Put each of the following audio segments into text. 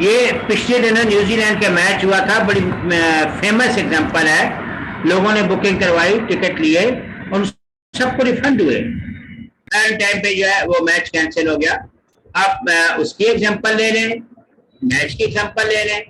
ये पिछले दिनों न्यूजीलैंड का मैच हुआ था, बड़ी फेमस एग्जांपल है। लोगों ने बुकिंग करवाई, टिकट लिए और सबको रिफंड हुए। टाइम पे जो है वो मैच कैंसिल हो गया। आप उसकी एग्जांपल ले लें, मैच की एग्जांपल ले लें।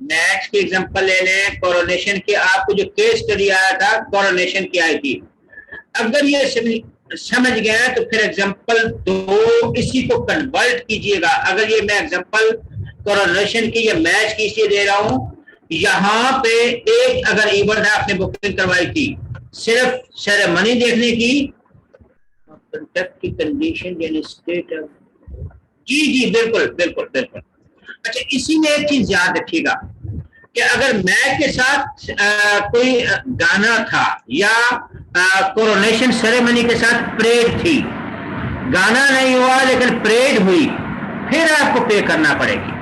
मैच की एग्जांपल ले लें, कोरोनेशन की। आपको जो केस स्टडी आया था कोरोनेशन की आई थी, अगर ये समझ गए तो फिर एग्जांपल 2 इसी को कन्वर्ट कीजिएगा। अगर ये मैं एग्जांपल कोरोनेशन की या मैच की इसलिए दे रहा हूं, यहां पे एक अगर इवेंट आपने बुकिंग करवाई थी सिर्फ सेरेमनी देखने की, कंडक्ट की कंडीशन यानी स्टेट ऑफ, जी जी बिल्कुल बिल्कुल बिल्कुल। अच्छा, इसी में एक चीज याद रखिएगा कि अगर मैच के साथ कोई गाना था या कोरोनेशन सेरेमनी के साथ परेड थी, गाना नहीं हुआ लेकिन परेड हुई, फिर आपको पे करना पड़ेगी।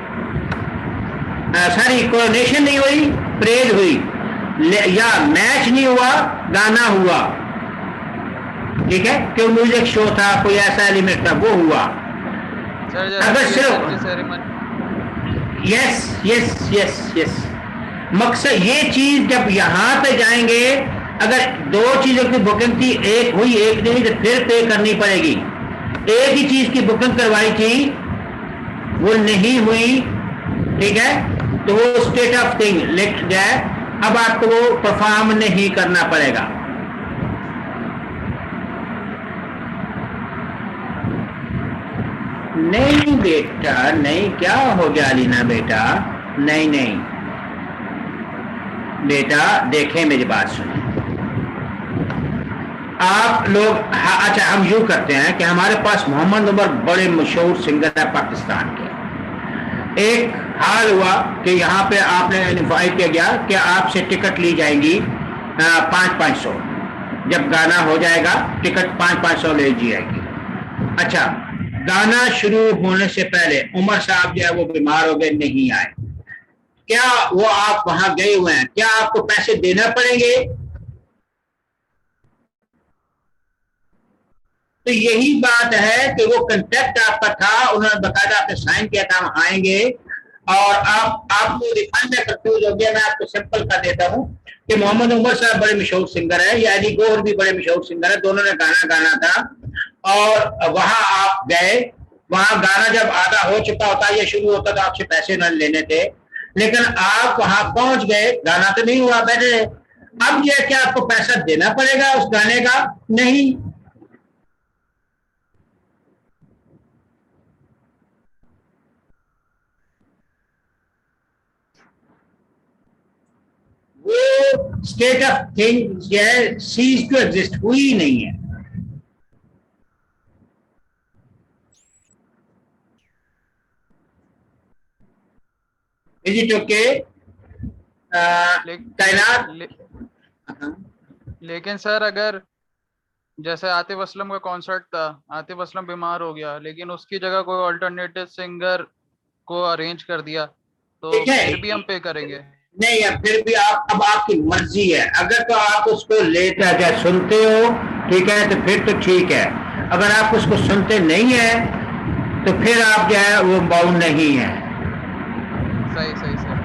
सॉरी, कोरोनेशन नहीं हुई, परेड हुई, या मैच नहीं हुआ, गाना हुआ, ठीक है, क्यों म्यूजिक शो था, कोई ऐसा एलिमेंट था, वो हुआ। अगर सिर्फ यस यस यस यस, मकसद ये चीज जब यहां पे जाएंगे, अगर 2 चीजों की बुकिंग थी, एक हुई एक नहीं, तो फिर पे करनी पड़ेगी। एक ही चीज की बुकिंग करवाई थी, वो नहीं हुई, ठीक है, तो वो स्टेट ऑफ थिंग लिख जाए, अब आपको वो परफॉर्म नहीं करना पड़ेगा। नहीं बेटा नहीं, क्या हो गया लीना बेटा, नहीं नहीं बेटा, देखें मेरी बात सुने। आप लोग अच्छा, हम यूं करते हैं कि हमारे पास मोहम्मद उमर बड़े मशहूर सिंगर है पाकिस्तान के। एक हाल हुआ कि यहाँ पे आपने इन्वाइट किया गया कि आपसे टिकट ली जाएंगी 500-500, जब गाना हो जाएगा टिकट 500-500 ले जाएगी। अच्छा, गाना शुरू होने से पहले उमर साहब जो है वो बीमार हो गए, नहीं आए, क्या वो आप वहां गए हुए हैं, क्या आपको पैसे देना पड़ेंगे? तो यही बात है कि वो कंट्रैक्ट आपका था, उन्होंने बताया, आपने साइन किया था हम आएंगे, और आपको रिफंड में कंफ्यूज हो गया। मैं आपको सिंपल कर देता हूँ कि मोहम्मद उमर साहब बड़े मशहूर सिंगर है, या अली गौहर भी बड़े मशहूर सिंगर है, दोनों ने गाना गाना था और वहां आप गए। वहां गाना जब आधा हो चुका होता या शुरू होता तो आपसे पैसे न लेने थे, लेकिन आप वहां पहुंच गए, गाना तो नहीं हुआ, बैठे। अब यह क्या आपको पैसा देना पड़ेगा उस गाने का? नहीं। वो स्टेट ऑफ थिंग जो है सीज टू एग्जिस्ट, हुई नहीं है। Is it okay? लेकिन सर अगर जैसे आतिफ असलम का कॉन्सर्ट था, आतिफ असलम बीमार हो गया, लेकिन उसकी जगह कोई अल्टरनेटिव सिंगर को अरेंज कर दिया, तो फिर भी हम पे करेंगे? नहीं है, फिर भी आप, अब आपकी मर्जी है। अगर तो आप उसको लेते हैं, सुनते हो, ठीक है, तो फिर तो ठीक है। अगर आप उसको सुनते नहीं है तो फिर आप जो है वो बाउंड नहीं है। सही सही सर।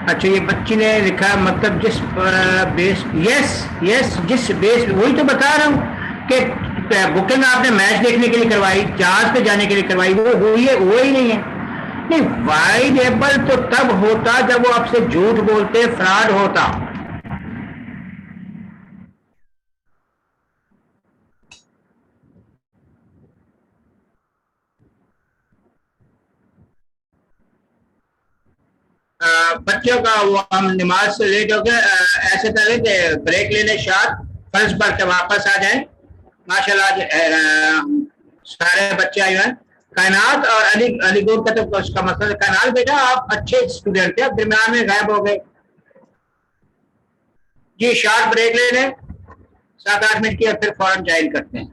अच्छा, ये बच्ची ने लिखा, मतलब जिस बेस, यस यस, जिस बेस, वही तो बता रहा हूँ कि बुकिंग आपने मैच देखने के लिए करवाई, जहाज पे जाने के लिए करवाई, वो हुई है, वो ही नहीं है। नहीं, वाइडेबल तो तब होता जब वो आपसे झूठ बोलते, फ्रॉड होता। बच्चों का वो, हम नमाज से लेट हो गए, ऐसे करें कि ब्रेक लेने शाद फर्ज पर के वापस आ जाएं। माशाल्लाह आज सारे बच्चे आए हैं। कायनात और अलीगढ़ का तो उसका मतलब है। कायनात बेटा आप अच्छे स्टूडेंट थे, अब दरमियान में गायब हो गए। जी, शार्ट ब्रेक ले लें 7-8 मिनट की, और फिर फौरन ज्वाइन करते हैं।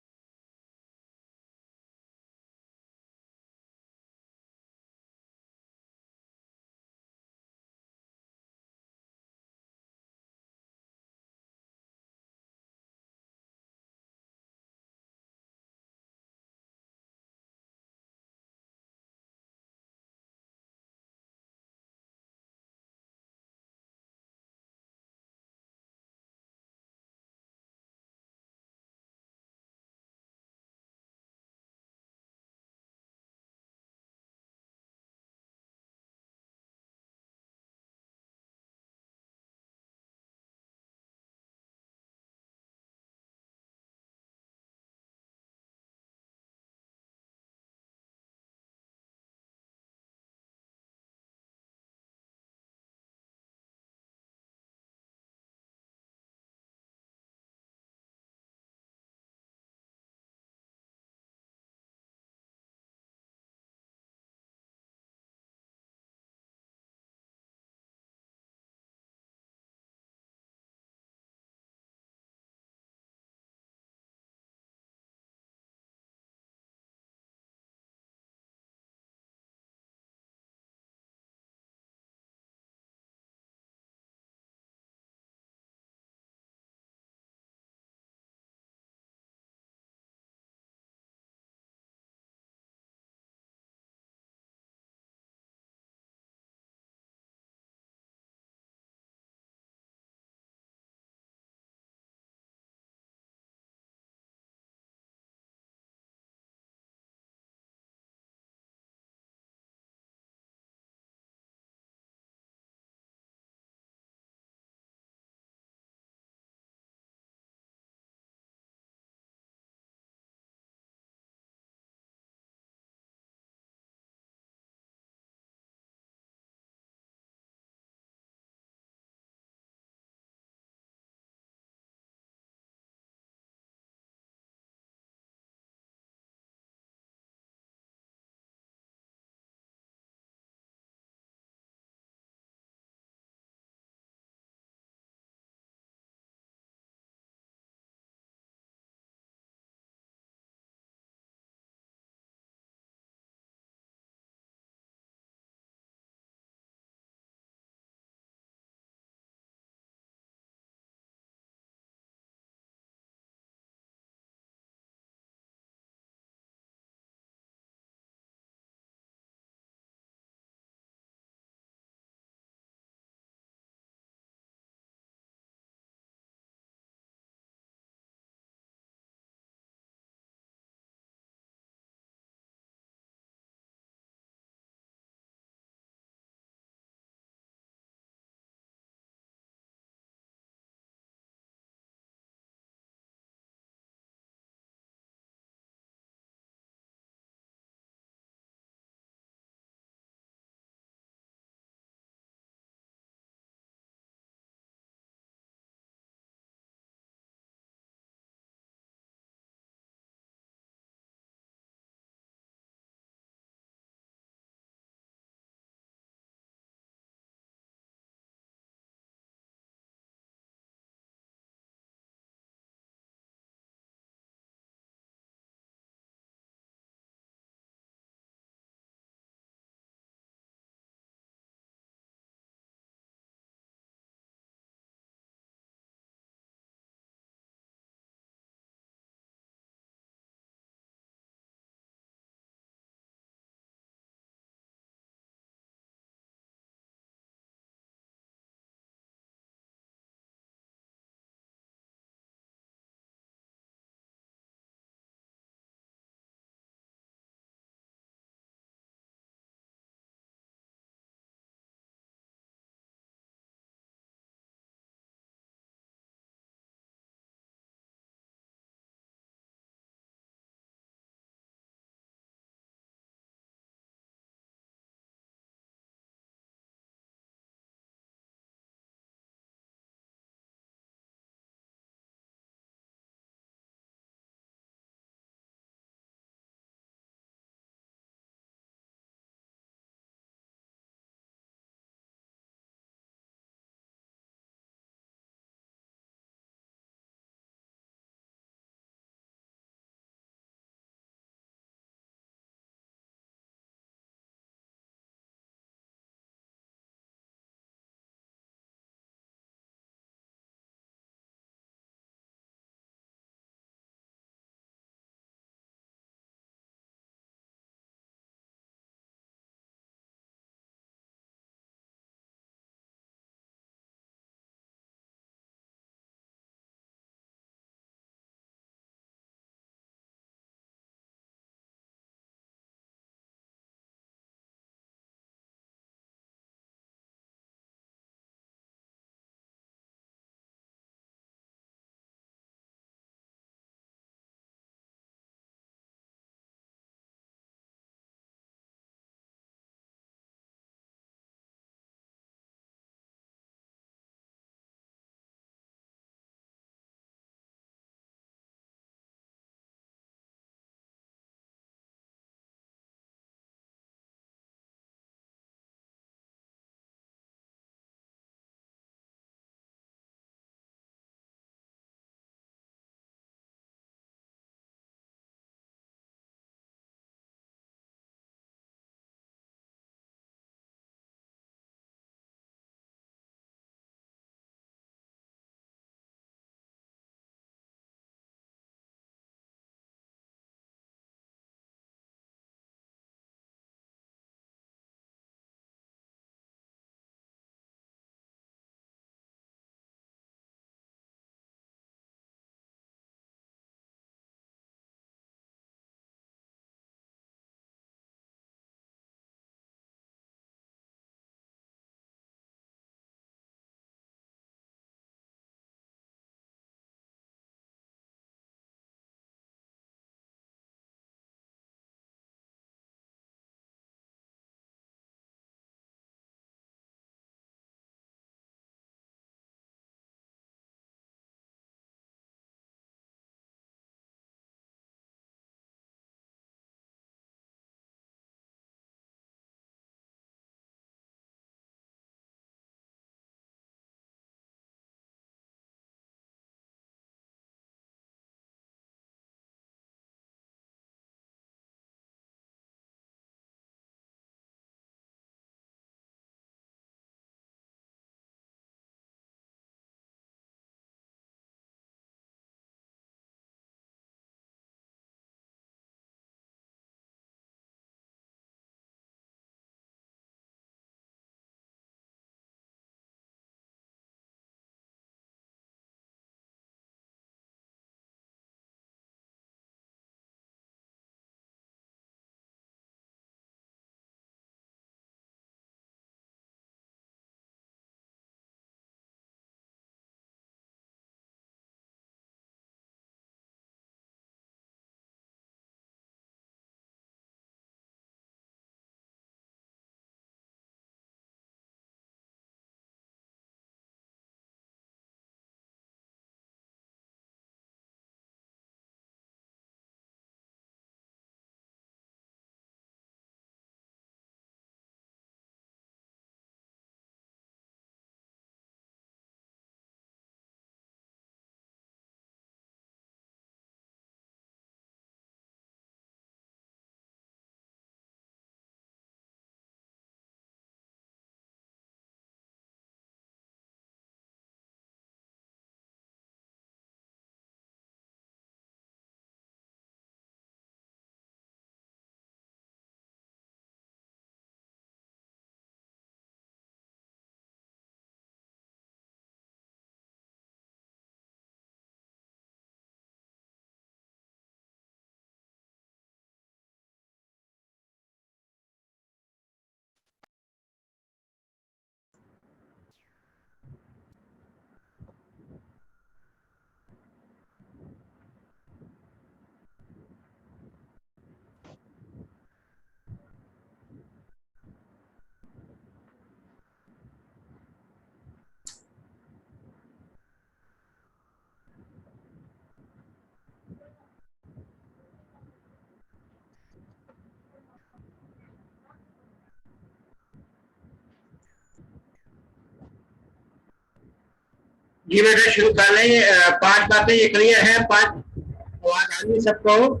जी बेटा शुरू कर लें। पांच बातें ये क्लियर है? पांच आवाज आ रही है सबको?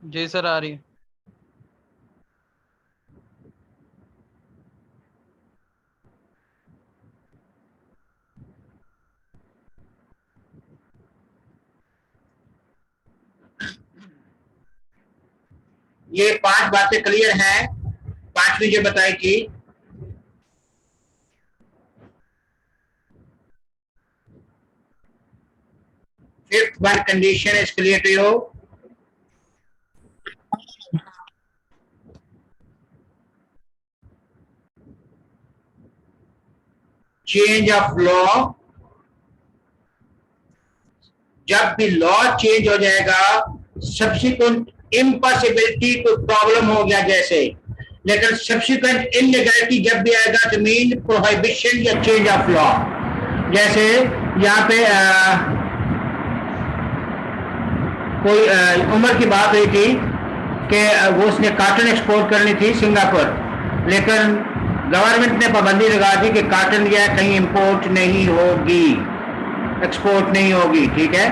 जी सर आ रही है। ये पांच बातें क्लियर हैं? पांचवी जो बताई थी। Fifth one condition is clear to you? Change of law, जब भी लॉ चेंज हो जाएगा सब्सिक्वेंट इम्पॉसिबिलिटी कोई प्रॉब्लम हो गया जैसे, लेकिन सब्सिक्वेंट इनलीगलिटी जब भी आएगा तो मीन प्रोहिबिशन या चेंज ऑफ लॉ। जैसे यहाँ पे कोई उम्र की बात हुई थी कि वो उसने काटन एक्सपोर्ट करनी थी सिंगापुर, लेकिन गवर्नमेंट ने पाबंदी लगा दी कि काटन या कहीं इंपोर्ट नहीं होगी, एक्सपोर्ट नहीं होगी, ठीक है।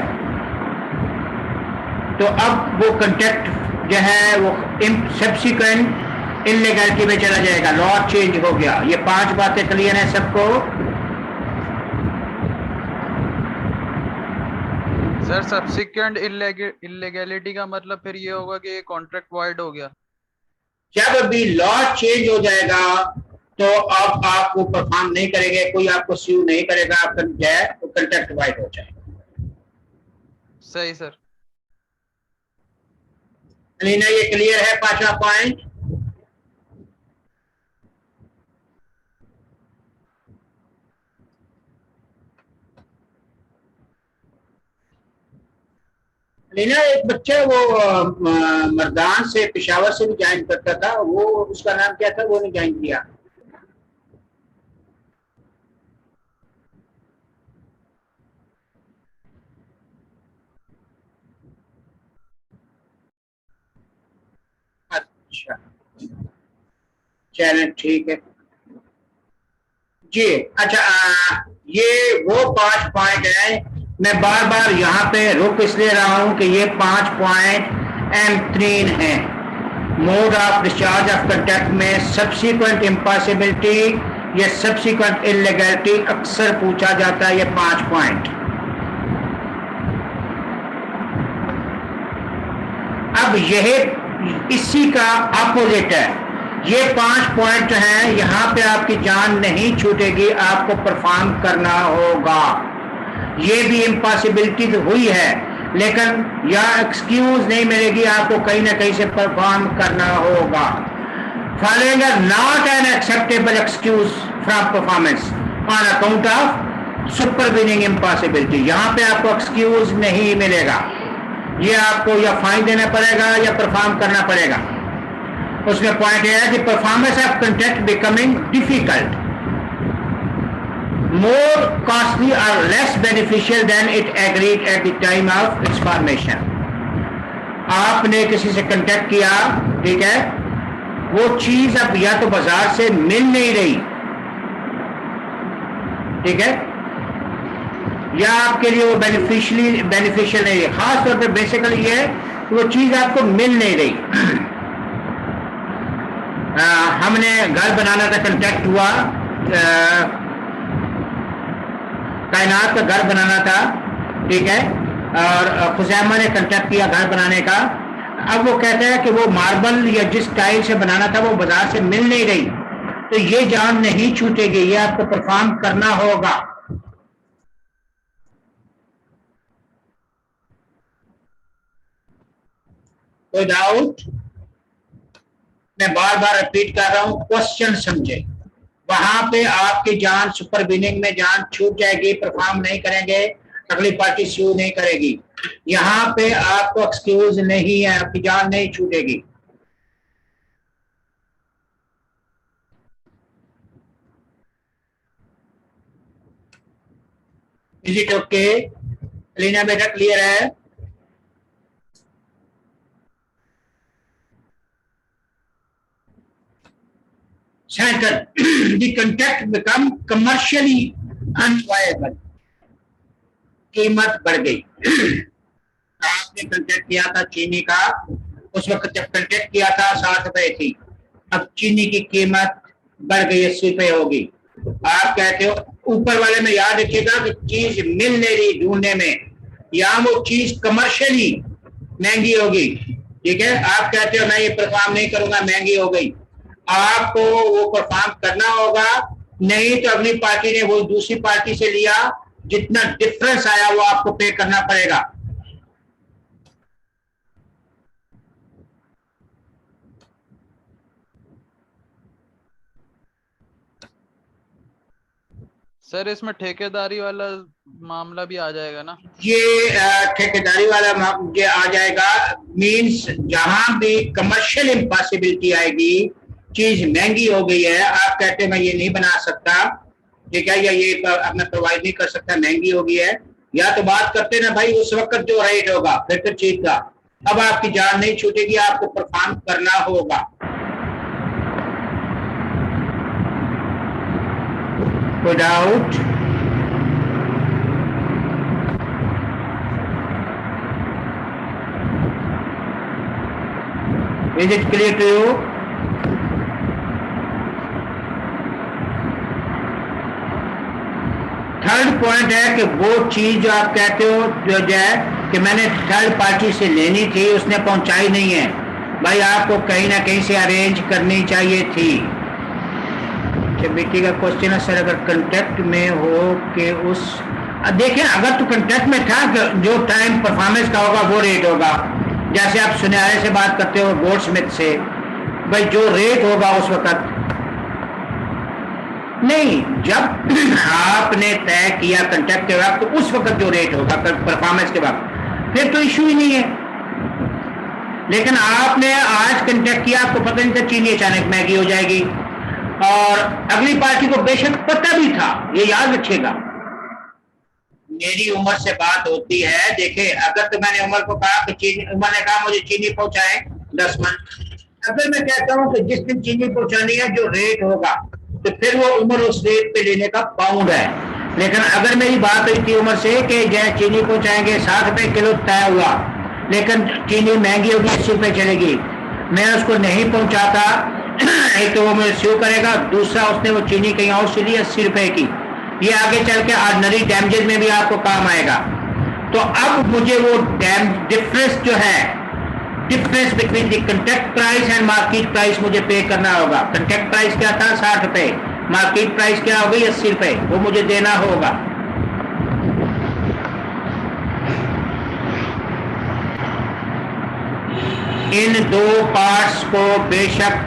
तो अब वो कंटेक्ट जो है वो सब्सिक्वेंट इनलीगलिटी में चला जाएगा, लॉ चेंज हो गया। ये पांच बातें क्लियर है सबको? सर सब्सिक्वेंट इलीगैलिटी का मतलब फिर ये होगा कि कॉन्ट्रैक्ट वॉइड हो गया। जब भी लॉ चेंज हो जाएगा तो अब आप वो परफॉर्म नहीं करेंगे, कोई आपको स्यू नहीं करेगा, आपका जो है वो कंट्रैक्ट वाइड हो जाएगा। सही सर। अलीना ये क्लियर है पांचवा पॉइंट? अलीना एक बच्चा वो मर्दान से पेशावर से भी ज्वाइन करता था, वो उसका नाम क्या था? वो नहीं ज्वाइन किया। अच्छा चैनल ठीक है जी। अच्छा ये वो पांच पॉइंट है, मैं बार बार यहाँ पे रुक इसलिए रहा हूं कि ये पांच पॉइंट M3 हैं। Mode of discharge of contract में सब्सिक्वेंट इम्पॉसिबिलिटी या सब्सिक्वेंट इलीगलिटी अक्सर पूछा जाता है, ये पांच पॉइंट। अब यह इसी का अपोजिट है। ये पांच पॉइंट हैं, यहां पे आपकी जान नहीं छूटेगी, आपको परफॉर्म करना होगा। ये भी इम्पॉसिबिलिटी तो हुई है, लेकिन या एक्सक्यूज नहीं मिलेगी, आपको कहीं ना कहीं से परफॉर्म करना होगा। Following are not an acceptable excuse from performance on account of supervening impossibility. यहां पे आपको एक्सक्यूज नहीं मिलेगा, ये आपको या फाइन देना पड़ेगा या परफॉर्म करना पड़ेगा। उसमें पॉइंट यह है कि performance of contract becoming difficult, more costly और less beneficial than it agreed at the time of its formation. आपने किसी से कंट्रैक्ट किया, ठीक है, वो चीज अब या तो बाजार से मिल नहीं रही, ठीक है, या आपके लिए वो बेनिफिशियल नहीं है। खास तौर पे बेसिकली ये है कि वो चीज आपको मिल नहीं रही। हमने घर बनाना का कंट्रैक्ट हुआ, कायनात का घर बनाना था, ठीक है, और खुजैमा ने कंट्रैक्ट किया घर बनाने का। अब वो कहते हैं कि वो मार्बल या जिस टाइल से बनाना था वो बाजार से मिल नहीं रही, तो ये जान नहीं छूटेगी, ये आपको परफॉर्म करना होगा। कोई डाउट? मैं बार बार रिपीट कर रहा हूं, क्वेश्चन समझे। वहां पे आपकी जान सुपरवीनिंग में जान छूट जाएगी, परफॉर्म नहीं करेंगे, अगली पार्टी स्यू नहीं करेगी। यहां पे आपको एक्सक्यूज नहीं है, आपकी जान नहीं छूटेगी। Is it okay? लीना बेटा क्लियर है? Second, the contract become commercially unviable. कीमत बढ़ गई। आपने कॉन्ट्रैक्ट किया था चीनी का, उस वक्त जब कॉन्ट्रैक्ट किया था 60 रुपए थी, अब चीनी की कीमत बढ़ गई 80 रुपए होगी। आप कहते हो, ऊपर वाले में याद रखिएगा कि चीज मिल नहीं रही ढूंढने में, या वो चीज कमर्शियली महंगी होगी, ठीक है। आप कहते हो मैं ये परफॉर्म नहीं करूंगा, महंगी हो गई, आपको वो परफॉर्म करना होगा, नहीं तो अगली पार्टी ने वो दूसरी पार्टी से लिया, जितना डिफरेंस आया वो आपको पे करना पड़ेगा। सर इसमें ठेकेदारी वाला मामला भी आ जाएगा ना? ये ठेकेदारी वाला ये आ जाएगा, मींस जहां भी कमर्शियल इम्पॉसिबिलिटी आएगी, चीज महंगी हो गई है, आप कहते हैं मैं ये नहीं बना सकता, ठीक है, या ये मैं प्रोवाइड नहीं कर सकता, महंगी हो गई है, या तो बात करते ना भाई उस वक्त जो रेट होगा फिर तो चीज का, अब आपकी जान नहीं छूटेगी, आपको परफॉर्म करना होगा। कोई doubt? Is it clear to you? Third point है कि वो चीज जो आप कहते हो जो है कि मैंने थर्ड पार्टी से लेनी थी, उसने पहुंचाई नहीं है, भाई आपको कहीं ना कहीं से अरेंज करनी चाहिए थी। बेटी का क्वेश्चन है सर, अगर कॉन्ट्रैक्ट में हो कि उस देखिए, अगर तो कॉन्ट्रैक्ट में था जो टाइम परफॉर्मेंस का होगा वो रेट होगा, जैसे आप सुनहरे से बात करते हो गोल्डस्मिथ से, भाई जो रेट होगा उस वक्त नहीं, जब आपने तय किया कॉन्ट्रैक्ट के वक्त तो उस वक्त जो रेट होगा परफॉर्मेंस के वक्त, फिर तो इशू ही नहीं है। लेकिन आपने आज कॉन्ट्रैक्ट किया, आपको पता नहीं था चीनी अचानक महंगी हो जाएगी, और अगली पार्टी को बेशक पता भी था, ये याद रखिएगा। मेरी उम्र से बात होती है, देखे अगर तो मैंने उमर को कहा कि चीनी, उमर ने कहा मुझे चीनी पहुंचाए 10 मन, अगर मैं कहता हूं कि जिस दिन चीनी पहुंचानी है जो रेट होगा, तो फिर वो उम्र उस रेट पे लेने का पाउंड है। लेकिन अगर मेरी बात हुई थी उम्र से कि जय चीनी पहुंचाएंगे 60 रुपए किलो तय हुआ, लेकिन चीनी महंगी होगी 80 रुपए चलेगी, मैं उसको नहीं पहुंचाता, एक तो वो मुझे स्यू करेगा, दूसरा उसने वो चीनी कहीं और से ली 80 रुपए की, ये आगे चल के ऑर्डिनरी डैमेजेस में भी आपको काम आएगा। तो अब मुझे वो डिफरेंस जो है, difference between the contract price and market price मुझे पे करना होगा। कॉन्ट्रैक्ट प्राइस क्या था 60 रुपए, मार्केट प्राइस क्या हो गई 80 रुपए, वो मुझे देना होगा। इन दो पार्ट्स को बेशक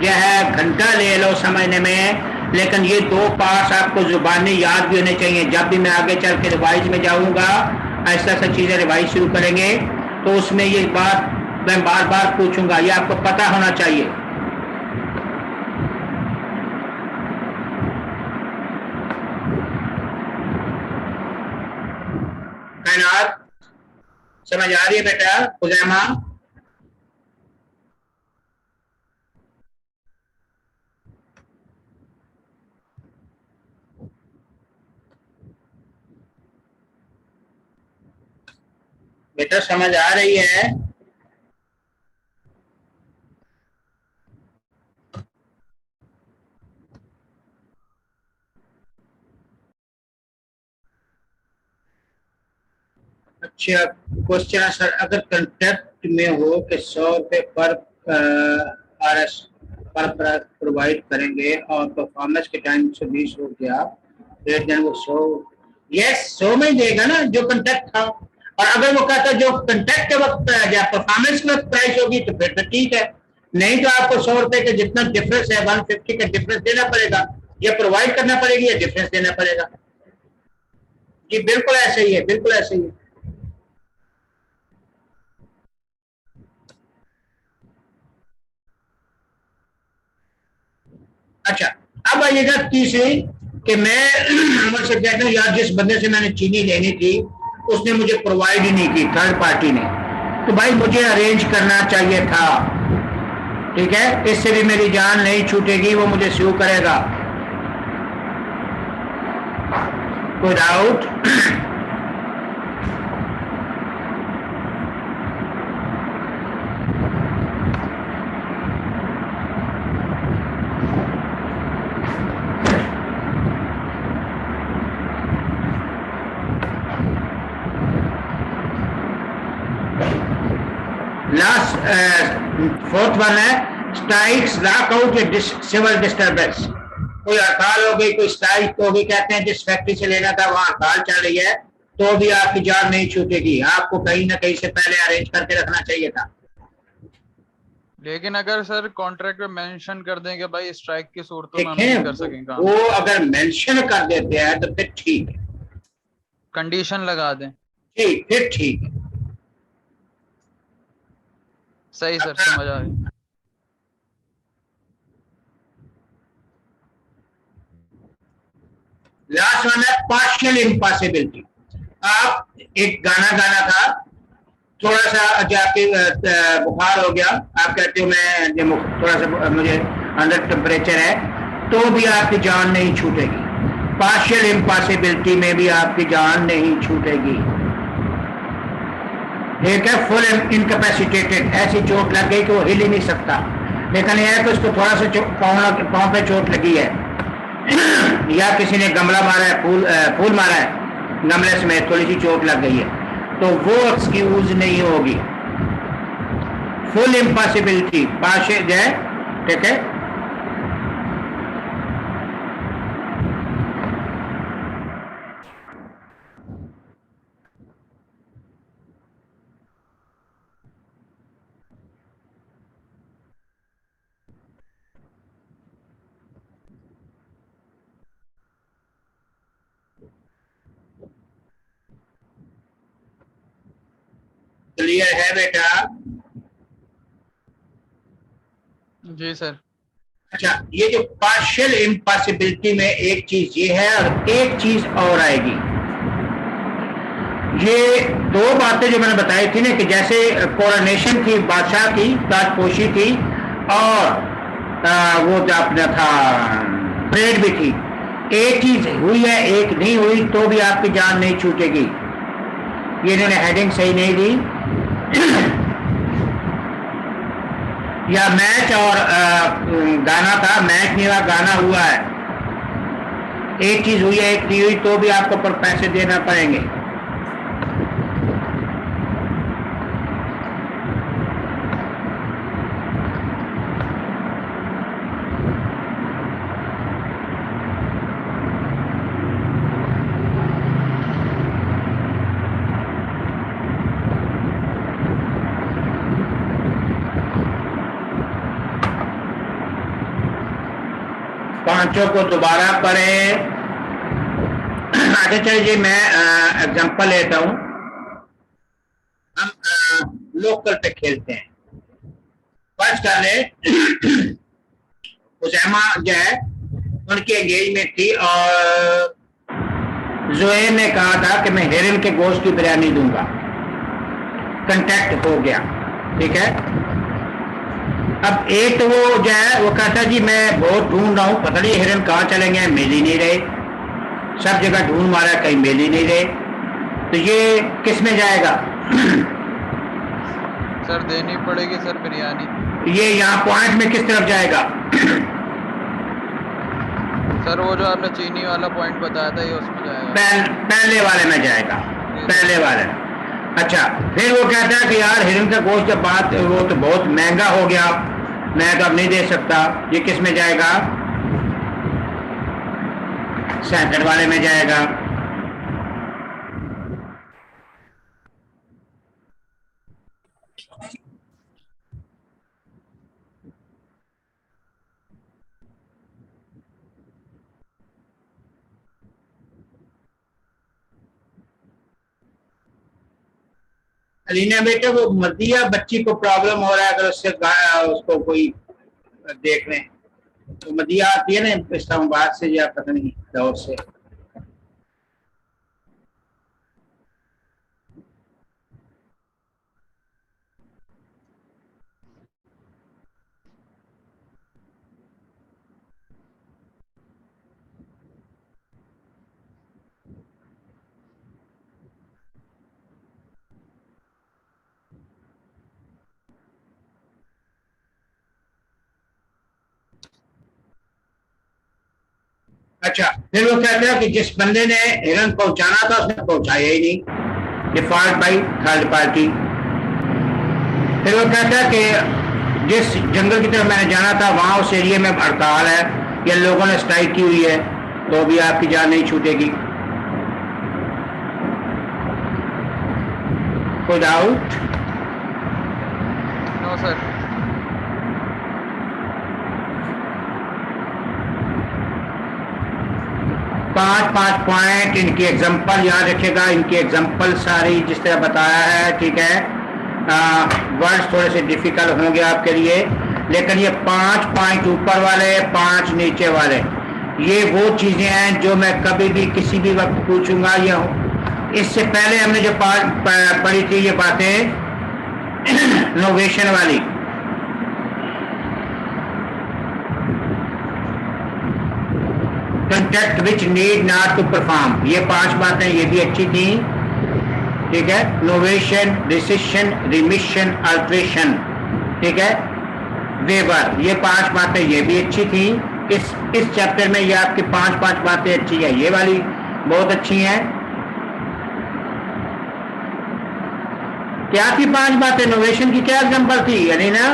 जो है घंटा ले लो समझने में, लेकिन ये दो पार्ट्स आपको जुबानी याद भी होने चाहिए। जब भी मैं आगे चल के रिवाइज में जाऊंगा, ऐसा ऐसा चीजें रिवाइज शुरू करेंगे, तो उसमें ये बात मैं बार बार पूछूंगा, ये आपको पता होना चाहिए। कायनात समझ आ रही है बेटा? खुजैमा बेटा समझ आ रही है? अच्छा क्वेश्चन है सर, अगर कॉन्ट्रैक्ट में हो कि 100 रुपए पर RS पर प्रोवाइड करेंगे और परफॉर्मेंस के टाइम 120 हो गया, रेट देन वो 100, यस 100 में देगा ना जो कॉन्ट्रैक्ट था। और अगर वो कहता जो कॉन्ट्रैक्ट के वक्त या परफॉर्मेंस के वक्त प्राइस होगी तो फिर तो ठीक है, नहीं तो आपको 100 रुपए का जितना डिफरेंस है 150 का डिफरेंस देना पड़ेगा, या प्रोवाइड करना पड़ेगी या डिफरेंस देना पड़ेगा। जी बिल्कुल ऐसे ही है, बिल्कुल ऐसे ही है। अच्छा अब आइएगा तीसरी कि मैं उमर से कहता हूँ यार जिस बंदे से मैंने चीनी लेनी थी उसने मुझे प्रोवाइड ही नहीं की, थर्ड पार्टी ने, तो भाई मुझे अरेंज करना चाहिए था। ठीक है, इससे भी मेरी जान नहीं छूटेगी, वो मुझे स्यू करेगा विदाउट लास्ट फोर्थ वन है strikes lock out civil disturbance. कोई हड़ताल हो गई, कोई स्ट्राइक हो गई, कहते हैं जिस फैक्ट्री से लेना था वहां हड़ताल चल रही है, तो भी आपकी जान नहीं छूटेगी, आपको कहीं ना कहीं से पहले अरेंज करके रखना चाहिए था। लेकिन अगर सर कॉन्ट्रैक्ट में मेंशन कर दें कि भाई स्ट्राइक की सूरतों में हम देखें, नहीं कर सकेंगे काम, वो अगर मेंशन कर देते हैं तो फिर ठीक है, कंडीशन लगा दें, ठीक, फिर ठीक है। सही सर, समझ आ रही। लास्ट वन है पार्शियल इम्पॉसिबिलिटी। आप एक गाना गाना था, थोड़ा सा जाके बुखार हो गया, आप कहते हो मैं थोड़ा सा मुझे अंडर टेम्परेचर है, तो भी आपकी जान नहीं छूटेगी। पार्शियल इम्पॉसिबिलिटी में भी आपकी जान नहीं छूटेगी। एक है फुल इनकैपेसिटेटेड, ऐसी चोट लग गई कि वो हिल ही नहीं सकता, लेकिन यह है कि उसको थोड़ा सा पाँव पे चोट लगी है या किसी ने गमला मारा है, फूल मारा है, गमले समेत थोड़ी सी चोट लग गई है, तो वो एक्सक्यूज नहीं होगी। फुल इम्पॉसिबिलिटी पार्शियल है, ठीक है। क्लियर है बेटा? जी सर। अच्छा, ये जो पार्शियल इम्पॉसिबिलिटी में एक चीज ये है और एक चीज और आएगी। ये दो बातें जो मैंने बताई थी ना, कि जैसे कोरोनेशन थी, बादशाह की ताजपोशी थी, और वो जो अपना था परेड भी थी। एक चीज हुई है, एक नहीं हुई, तो भी आपकी जान नहीं छूटेगी। ये इन्होंने हेडिंग सही नहीं दी या मैच और गाना था, मैच नहीं हुआ, गाना हुआ है। एक चीज हुई है, एक नहीं हुई, तो भी आपको पर पैसे देना पड़ेंगे। पांचों को दोबारा पढ़ें। अच्छा चलिए, मैं एग्जांपल लेता हूं। हम लोकल पे खेलते हैं। फर्स्ट वाले उजैमा जो है, उनकी एंगेजमेंट थी और जोएब ने कहा था कि मैं हिरन के गोश्त की बिरयानी दूंगा। कंटेक्ट हो गया, ठीक है। अब एक तो वो जो है वो कहता जी मैं बहुत ढूंढ रहा हूँ, पता नहीं हिरन कहाँ चले गए, मिल ही नहीं रहे, सब जगह ढूंढ मारा, कहीं मिल ही नहीं रहे। तो ये किस में जाएगा? सर देनी पड़ेगी सर बिरयानी। ये यहाँ पॉइंट में किस तरफ जाएगा? सर वो जो आपने चीनी वाला पॉइंट बताया था, ये उसमें जाएगा, पहले वाले में जाएगा, पहले वाले। अच्छा, फिर वो कहता है कि यार हिरन का गोश्त जब बात, वो तो बहुत महंगा हो गया, मैं तो अब नहीं दे सकता। ये किस में जाएगा? सेकंड वाले में जाएगा। अलीना बेटा, वो मदिया बच्ची को प्रॉब्लम हो रहा है, अगर उससे उसको कोई देख लें तो। मदिया आती है ना इस्लामाबाद से या पता नहीं लाहौर से। अच्छा, फिर वो कहते हैं कि जिस बंदे ने हिरन पहुंचाना था उसने पहुंचाया ही नहीं, डिफॉल्ट बाई थर्ड पार्टी। फिर वो कहता है कि जिस जंगल की तरफ मैंने जाना था वहां उस एरिया में हड़ताल है या लोगों ने स्ट्राइक की हुई है, तो भी आपकी जान नहीं छूटेगी। कोई डाउट? No sir. 5 पॉइंट इनकी एग्जांपल याद रखिएगा, इनकी एग्जांपल सारी जिस तरह बताया है, ठीक है। वर्ड्स थोड़े से डिफिकल्ट होंगे आपके लिए, लेकिन ये 5 पॉइंट ऊपर वाले 5 नीचे वाले, ये वो चीजें हैं जो मैं कभी भी किसी भी वक्त पूछूंगा। या इससे पहले हमने जो पढ़ी थी ये बातें नोवेशन वाली, contract which need not to perform, ये 5 बातें ये भी अच्छी थी, ठीक है। नोवेशन, डिसिशन, रिमिशन, अल्ट्रेशन, ठीक है, वेवर, ये 5 बातें ये भी अच्छी थी। इस चैप्टर में ये आपकी 5 बातें अच्छी है, ये वाली बहुत अच्छी हैं। क्या थी 5 बातें? नोवेशन की क्या एग्जांपल थी अलीना?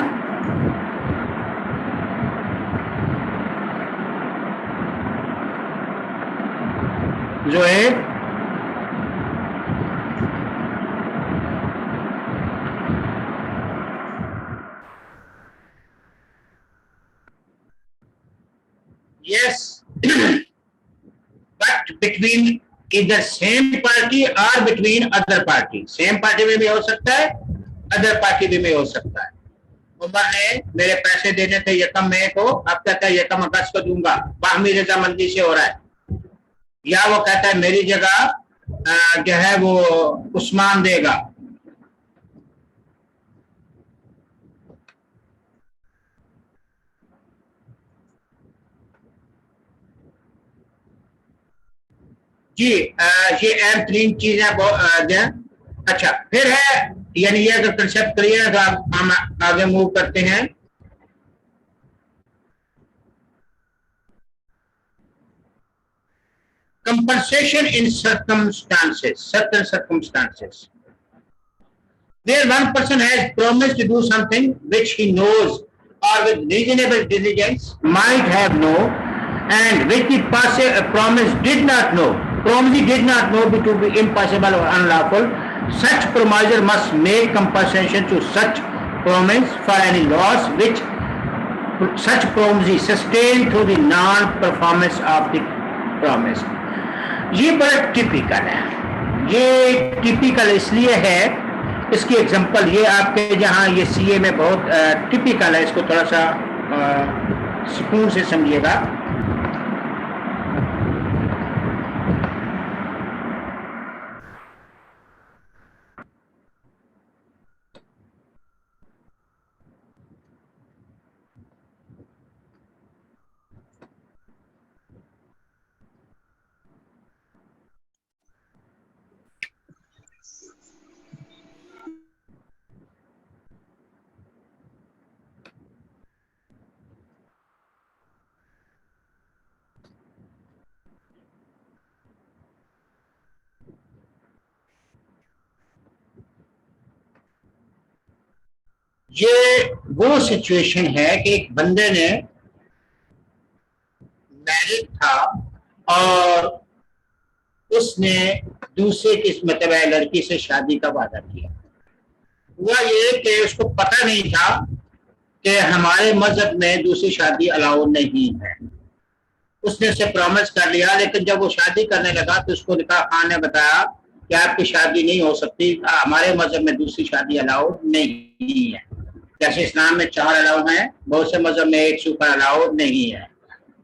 जो है yes but between either same party or between other party, same party में भी हो सकता है, अदर पार्टी में हो सकता है। उमर ने मेरे पैसे देने थे यकम मई को, अब कहता है यकम अगस्त को दूंगा, बाहमी रजामंदी से हो रहा है। या वो कहता है मेरी जगह जो है वो उस्मान देगा। जी ये अहम 3 चीजें। अच्छा, फिर है, यानी ये अगर कंसेप्ट क्लियर है तो हम आगे मूव करते हैं। Compensation in circumstances, certain circumstances, where one person has promised to do something which he knows or with reasonable diligence might have known, and which the promise did not know, promise did not know to be impossible or unlawful. Such promiser must make compensation to such promise for any loss which such promise sustained through the non-performance of the promise. ये बड़ा typical है, ये typical इसलिए है, इसकी example ये आपके जहां ये सीए में बहुत टिपिकल है, इसको थोड़ा सा सुकून से समझिएगा। ये वो सिचुएशन है कि एक बंदे ने मैरिड था और उसने दूसरे की मतलब लड़की से शादी का वादा किया। हुआ ये कि उसको पता नहीं था कि हमारे मजहब में दूसरी शादी अलाउ नहीं है। उसने उसे प्रॉमिस कर लिया, लेकिन जब वो शादी करने लगा तो उसको निकाह खान ने बताया कि आपकी शादी नहीं हो सकती, हमारे मजहब में दूसरी शादी अलाउ नहीं है। जैसे इस्लाम में 4 अलाउ हैं, बहुत से मजहब में 1 सुपर अलाउ नहीं है।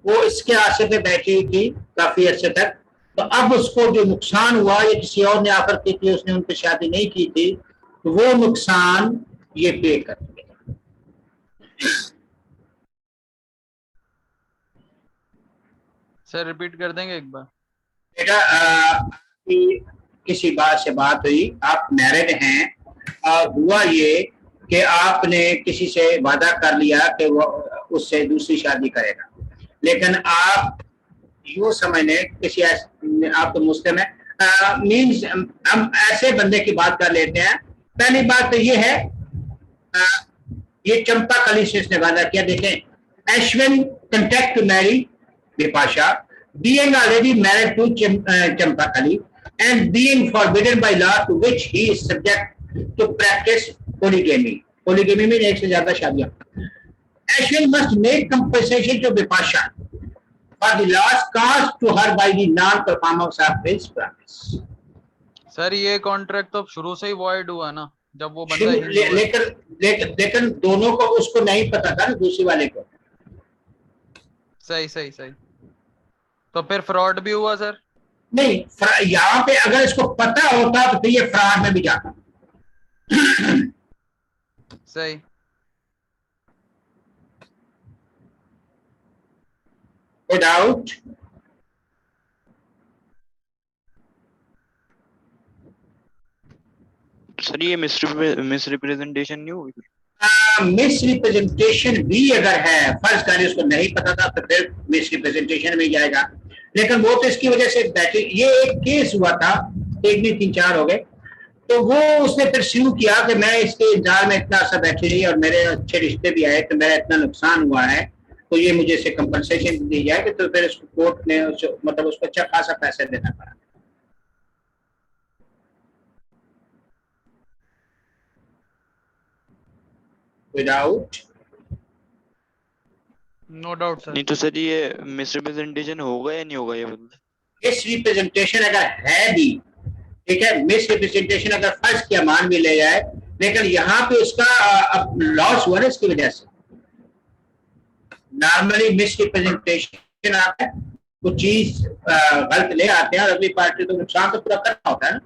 वो इसके आशे पे बैठी हुई थी काफी अर्से तक, तो अब उसको जो नुकसान हुआ, ये किसी और ने ऑफर की थी, उसने उन पर शादी नहीं की थी, तो वो नुकसान ये पे कर दिया। सर रिपीट कर देंगे एक बार? बेटा किसी बात से बात हुई, आप मैरिड हैं, हुआ ये कि आपने किसी से वादा कर लिया कि वो उससे दूसरी शादी करेगा, लेकिन आप यूं समझने किसी आप तो मुस्लिम है, मीन्स हम ऐसे बंदे की बात कर लेते हैं। पहली बात तो ये है, ये चंपा कली से इसने वादा किया। देखें, Ashwin contract to marry Bipasha, being already married to Champa Kali and being forbidden by law to which he is subject to practice polygamy. polygamy में एक से ज्यादा शादियां। Ashwin must make compensation to Bipasha for the loss caused to her by the non-performance of his promise. Sir ये contract तो शुरू से ही void हुआ ना, जब वो बंदा लेकिन दोनों को उसको नहीं पता था ना, दूसरी वाले को। सही सही सही। तो फिर फ्रॉड भी हुआ सर? नहीं, यहाँ पे अगर इसको पता होता तो फिर ये फ्रॉड में भी जाता। सही। Without सर ये मिसरिप्रेजेंटेशन नहीं होगी? मिसरिप्रेजेंटेशन भी अगर है, फर्ज कर उसको नहीं पता था तो फिर मिसरिप्रेजेंटेशन में जाएगा। लेकिन वो तो इसकी वजह से बैठे, ये एक केस हुआ था, एक भी 3-4 हो गए, तो वो उसने फिर शुरू किया कि मैं इसके इंतजार में इतना सा बैठी रही और मेरे अच्छे रिश्ते भी आए तो मेरा इतना नुकसान हुआ है तो ये मुझे से कंपनसेशन दी जाए। तो फिर उसको कोर्ट ने मतलब उसको अच्छा खासा पैसा देना पड़ा। Without no doubt sir. नहीं तो सर ये मिसरिप्रेजेंटेशन होगा या नहीं होगा ये बंदा? मिसरिप्रेजेंटेशन अगर है भी, ठीक है, मिसरिप्रेजेंटेशन अगर फर्ज किया मान भी ले जाए, लेकिन यहाँ पे उसका लॉस हुआ ना इसकी वजह से। नॉर्मली मिसरिप्रेजेंटेशन आता है, कुछ चीज गलत ले आते हैं और अगली पार्टी तो नुकसान तो पूरा करना होता है ना।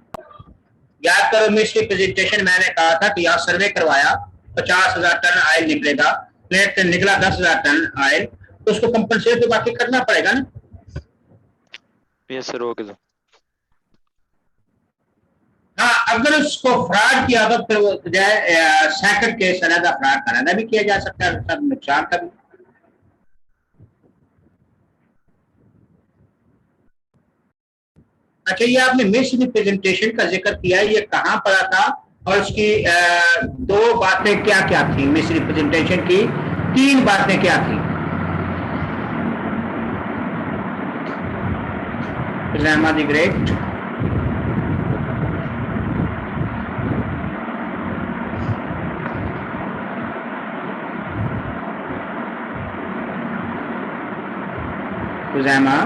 याद करो, मिसरिप्रेजेंटेशन मैंने कहा था कि यहाँ सर्वे करवाया 50,000 टन ऑयल निकलेगा, प्लेट निकला 10,000 टन ऑयल, तो उसको कंपनसेट तो बाकी करना पड़ेगा ना। Yes sir, okay sir. हाँ, अगर उसको फ्रॉड किया तो फिर वो जाए सेकंड केस अलग फ्रॉड कराना भी किया जा सकता है, सब नुकसान का भी। अच्छा, ये आपने मिस रिप्रेजेंटेशन का जिक्र किया, ये कहाँ पड़ा था और उसकी दो बातें क्या क्या थी? मिस रिप्रेजेंटेशन की 3 बातें क्या थी? Rama the Great, Rama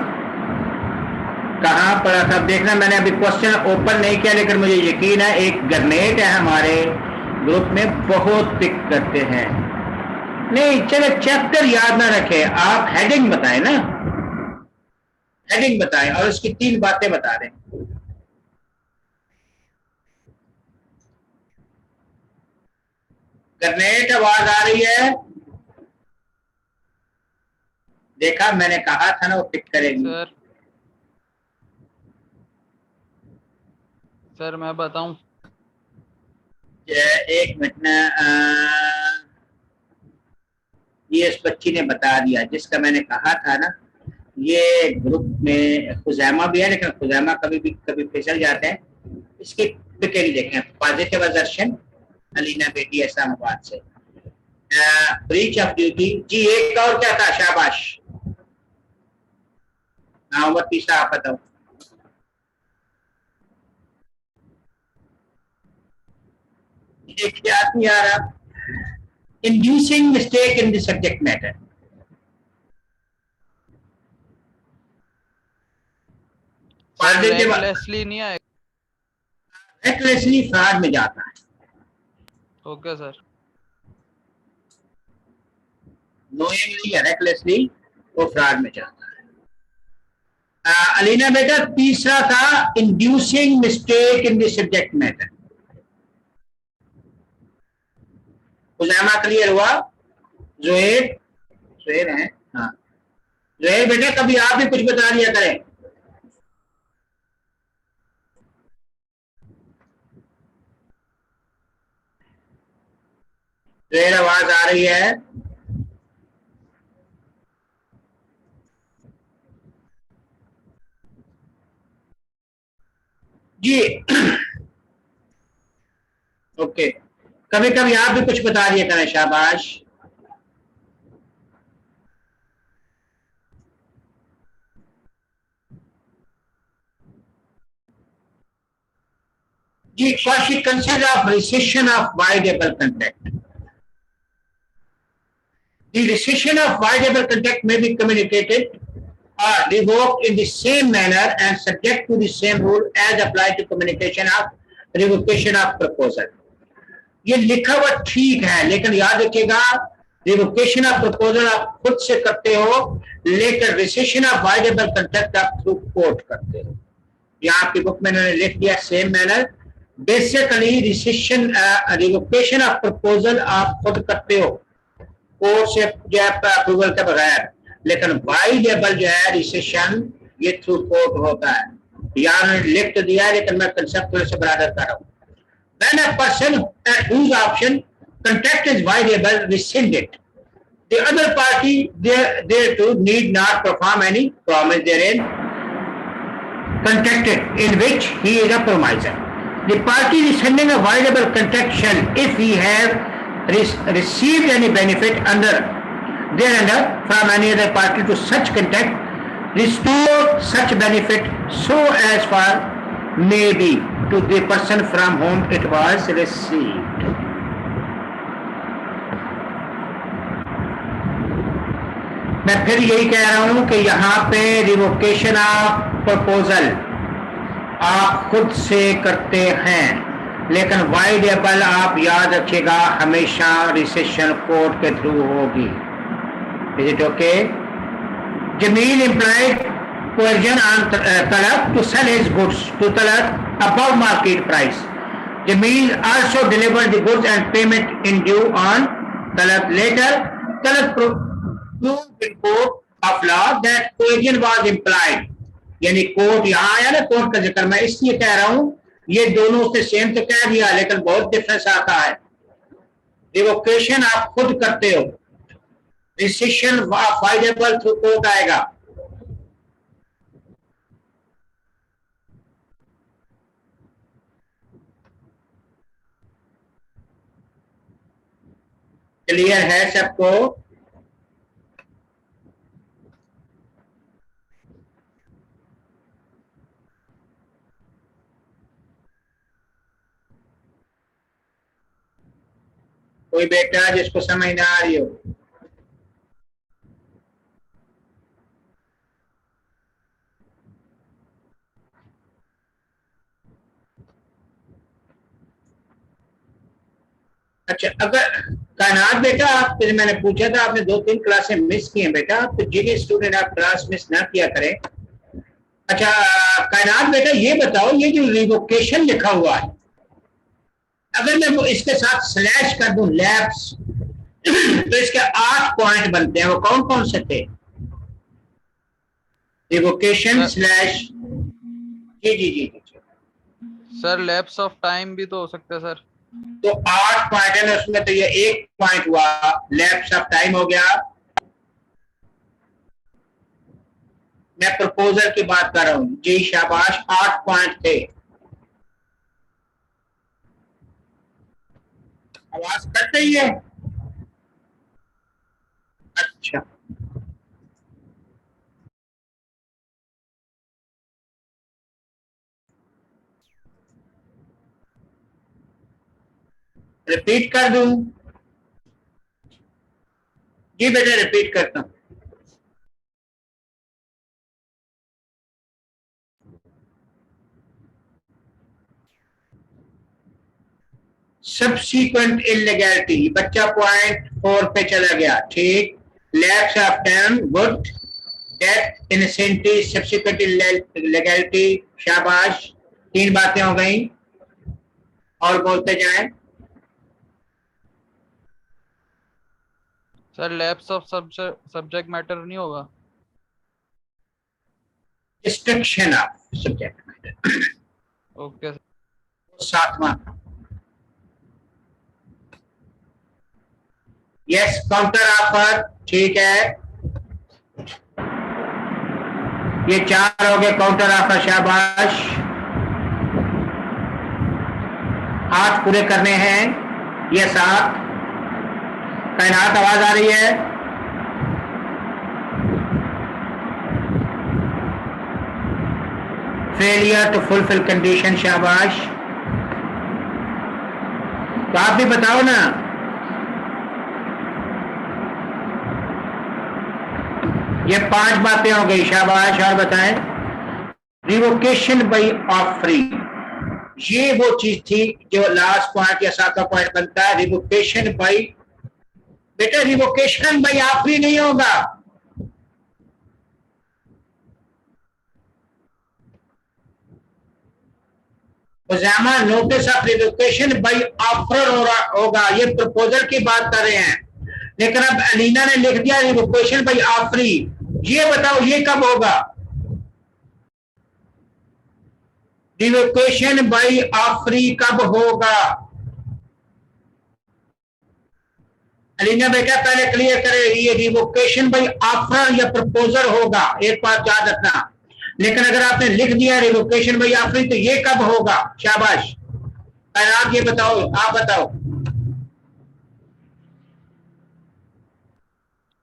कहाँ पड़ा था? देखना, मैंने अभी क्वेश्चन ओपन नहीं किया, लेकिन मुझे यकीन है एक गरनेट है हमारे ग्रुप में, बहुत पिक करते हैं। नहीं चलो, चैप्टर याद ना रखे आप, हेडिंग बताएं ना, हेडिंग बताएं और उसकी 3 बातें बता दें। गरनेट आवाज आ रही है? देखा, मैंने कहा था ना वो पिक करेगी। सर मैं बताऊं? एक मिनट ना, ये इस बच्ची ने बता दिया जिसका मैंने कहा था ना। ये ग्रुप में खुजैमा भी है, लेकिन खुजैमा कभी फिसल जाते हैं। इसकी पिकें देखें, पॉजिटिव असर्शन, अलीना बेटी इस्लामाबाद से। ब्रीच ऑफ ड्यूटी जी, एक और क्या था? शाबाश। हाँ, वो तीसरा आप बताओ। एक याद नहीं आ रहा। Inducing mistake in the subject matter. Recklessly नहीं आएगा? रेकलेसली फ्रॉड में जाता है। Okay sir. नोइंगली या रेकलेसली वो फ्रॉड में जाता है। अलीना बेटा, तीसरा था inducing mistake in the subject matter. Khuzaima clear हुआ? जोहेर है? हाँ जोहेर बेटा, कभी आप भी कुछ बता दिया करें। जोहेर, आवाज आ रही है? जी ओके, कभी कभी आप भी कुछ बता दिया करें, शाबाश। जी, consequences of recession of viable contract. The rescission of viable contract may be communicated or revoked in the same manner and subject to the same rule as applied to communication of revocation of proposal. ये लिखा हुआ ठीक है, लेकिन याद रखिएगा revocation of proposal आप खुद से करते हो, लेकिन रिसेशन ऑफ वाइडेबल कॉन्ट्रैक्ट आप थ्रू कोर्ट करते हो। यहाँ आपकी बुक में मैंने लिख दिया same manner. Basically recession revocation of proposal आप खुद करते हो कोर्ट से जो है अप्रूवल के बगैर, लेकिन वाइडेबल जो है रिसेशन ये थ्रू कोर्ट होता है। यहाँ लिख तो दिया है, लेकिन मैं कंसेप्ट थोड़े से बराबर कर रहा हूँ। When a person at whose option contract is viable rescinded, the other party thereto need not perform any promise therein contracted in which he is a promiser. The party rescinding a viable contract shall, if he have received any benefit thereunder from any other party to such contract, restore such benefit so as far may be to the person from whom it was received. मैं फिर यही कह रहा हूं कि यहाँ पे revocation of proposal आप खुद से करते हैं, लेकिन वाइडेबल आप याद रखिएगा हमेशा रिसेशन कोर्ट के थ्रू होगी। Is it okay? Jameel implied coercion on Talab to sell his goods to Talab above market price. Jameel also delivered the goods and payment in due on Talab. Later, Talab proved in court of law that coercion was implied. यानी court यहाँ आया ना, court का जिक्र मैं इसलिए कह रहा हूँ, ये दोनों से सेम तो कह दिया, लेकिन बहुत डिफरेंस आता है। रिवोकेशन आप खुद करते हो, रिसेशन वाइडेबल थ्रू कोर्ट आएगा। क्लियर है सबको? कोई बेटा जिसको समझ ना आ रही हो? अच्छा, अगर कायनात बेटा आपसे मैंने पूछा था, आपने 2-3 क्लासें मिस की हैं बेटा, तो जिन्हें स्टूडेंट आप क्लास मिस ना किया करें। अच्छा कायनात बेटा ये बताओ, ये जो रिवोकेशन लिखा हुआ है, अगर मैं वो इसके साथ स्लैश कर दूं लैप्स, तो इसके 8 पॉइंट बनते हैं। वो कौन कौन से थे? रिवोकेशन स्लैश जी जी जी सर लैप्स ऑफ टाइम भी तो हो सकता है सर। तो 8 पॉइंट है ना उसमें, तो ये 1 पॉइंट हुआ, लैप्स ऑफ टाइम हो गया। मैं प्रपोजल की बात कर रहा हूं जी, शाबाश, 8 पॉइंट थे। आवाज कट रही है? अच्छा रिपीट कर दूं? जी बेटा रिपीट करता हूं। सबसीक्वेंट इलीगैलिटी, बच्चा पॉइंट 4 पे चला गया, ठीक। Lapse of time, good. Death, insanity, subsequent illegality, शाबाश। 3 बातें हो गई, और बोलते जाएं। Sir lapse of subject matter नहीं होगा? Destruction of subject matter, okay. 7वां। यस, काउंटर ऑफर, ठीक है। ये 4 हो गए काउंटर ऑफर, शाबाश। 8 पूरे करने हैं, ये 7। कायनात आवाज आ रही है? फेलियर टू फुलफिल कंडीशन, शाबाश। तो आप भी बताओ ना। ये 5 बातें हो गई, शाबाश। और बताएं। रिवोकेशन बाय ऑफरिंग, ये वो चीज थी जो लास्ट पॉइंट या 7वां पॉइंट बनता है। रिवोकेशन बाय, बेटा रिवोकेशन बाय ऑफरिंग नहीं होगा, Uzama notice of revocation by offer होगा। ये प्रपोजल की बात कर रहे हैं, लेकिन अब अलीना ने लिख दिया रिवोकेशन बाय ऑफरी। ये बताओ ये कब होगा? रिवोकेशन बाय ऑफरी कब होगा? अलीना बेटा पहले क्लियर करे, ये रिवोकेशन बाय ऑफर या प्रपोजल होगा, एक बात याद रखना। लेकिन अगर आपने लिख दिया रिवोकेशन बाय ऑफरी तो ये कब होगा? शाबाश। आप ये बताओ, आप बताओ।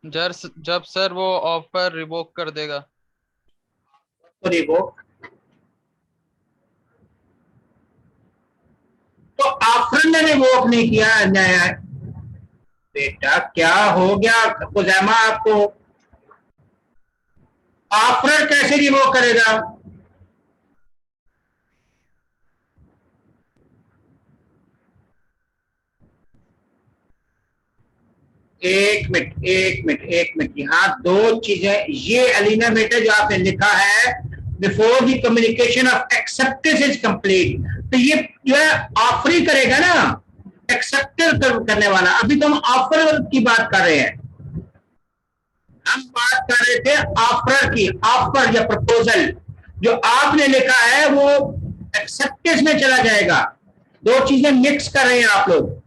जब सर वो ऑफर रिवोक कर देगा। तो रिवोक, तो ऑफर ने रिवोक नहीं किया। बेटा क्या हो गया खुजैमा आपको? ऑफर कैसे रिवोक करेगा? एक मिनट, यहाँ 2 चीजें। ये अलीना बेटा जो आपने लिखा है, before the communication of acceptance is complete, तो ये जो है ऑफर ही करेगा ना, एक्सेप्ट करने वाला। अभी तो हम ऑफर की बात कर रहे हैं, हम बात कर रहे थे ऑफर की। ऑफर या प्रपोजल जो आपने लिखा है वो एक्सेप्टेंस में चला जाएगा। 2 चीजें मिक्स कर रहे हैं आप लोग।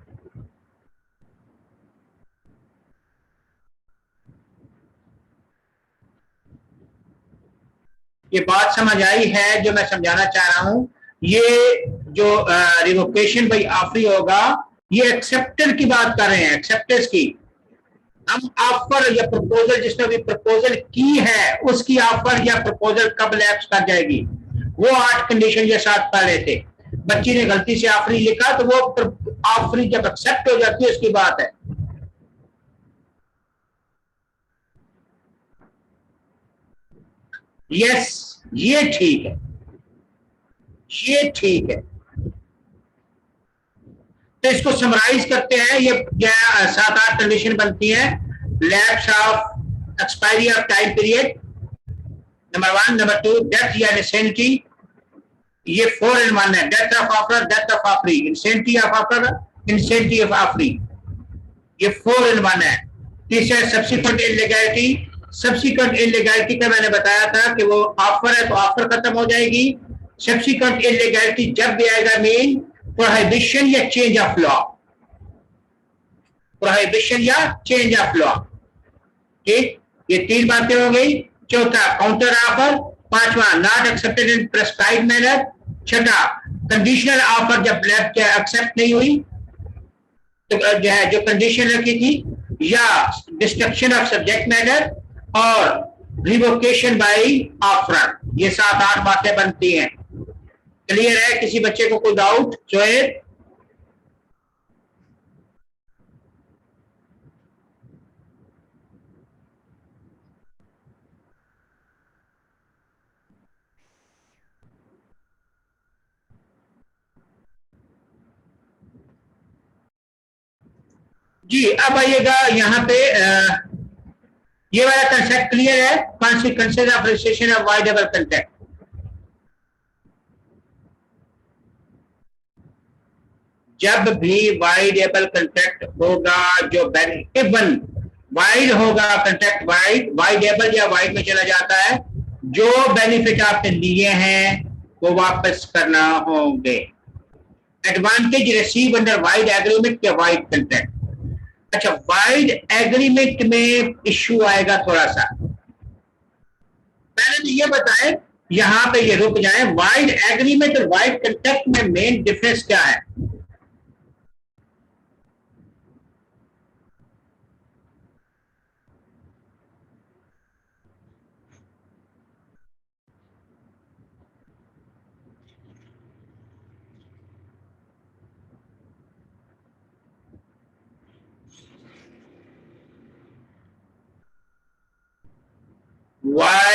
ये बात समझ आई है जो मैं समझाना चाह रहा हूं? ये जो रिवोकेशन बाय ऑफरी होगा, ये एक्सेप्टेंस की बात कर रहे हैं, एक्सेप्टेंस की। हम ऑफर या प्रपोजल, जिसने भी प्रपोजल की है उसकी ऑफर या प्रपोजल कब लैप्स कर जाएगी, वो 8 कंडीशन या 7 पहले थे। बच्ची ने गलती से ऑफरी लिखा तो वो ऑफरी जब एक्सेप्ट हो जाती है उसकी बात है। यस, ये ठीक है, ये ठीक है। तो इसको समराइज करते हैं। ये 7-8 कंडीशन बनती है। Lapse of expiry of time period, number 1, number 2 death या इंसेनिटी, ये 4 in 1 है। Death of offer, death of offeree, insanity of offer, insanity of offeree, ये 4 in 1 है। तीसरा सब्सिक्वेंट इलीगैलिटी। सब्सिक्वेंट इलीगैलिटी का मैंने बताया था कि वो ऑफर है तो ऑफर खत्म हो जाएगी। सब्सिक्वेंट इलीगैलिटी जब भी आएगा मीन प्रोहिबिशन या चेंज ऑफ लॉ, प्रोहिबिशन या चेंज ऑफ लॉ। ठीक, ये 3 बातें हो गई। चौथा काउंटर ऑफर। 5वां not accepted in prescribed manner. 6ठा कंडीशनल ऑफर जब एक्सेप्ट नहीं हुई तो जो है जो कंडीशन रखी थी, या डिस्ट्रक्शन ऑफ सब्जेक्ट मैटर और रिवोकेशन बाय ऑफर। ये 7-8 बातें बनती हैं। क्लियर है? किसी बच्चे को कोई डाउट? जोएब? जी, अब आइएगा यहाँ पे ये वाला कंसेप्ट क्लियर है? Consequences of registration of voidable contract. जब भी वाइडेबल कंट्रैक्ट होगा, जो इवन वाइड होगा कंट्रैक्ट, वाइडेबल या वाइड में चला जाता है, जो बेनिफिट आपने लिए हैं वो वापस करना होंगे। Advantage receive under wide agreement या वाइड कंट्रैक्ट। अच्छा, वाइड एग्रीमेंट में इश्यू आएगा थोड़ा सा। पहले तो ये बताएं, यहां पे ये रुक जाए, वाइड एग्रीमेंट और वाइड कंट्रैक्ट में मेन डिफरेंस क्या है?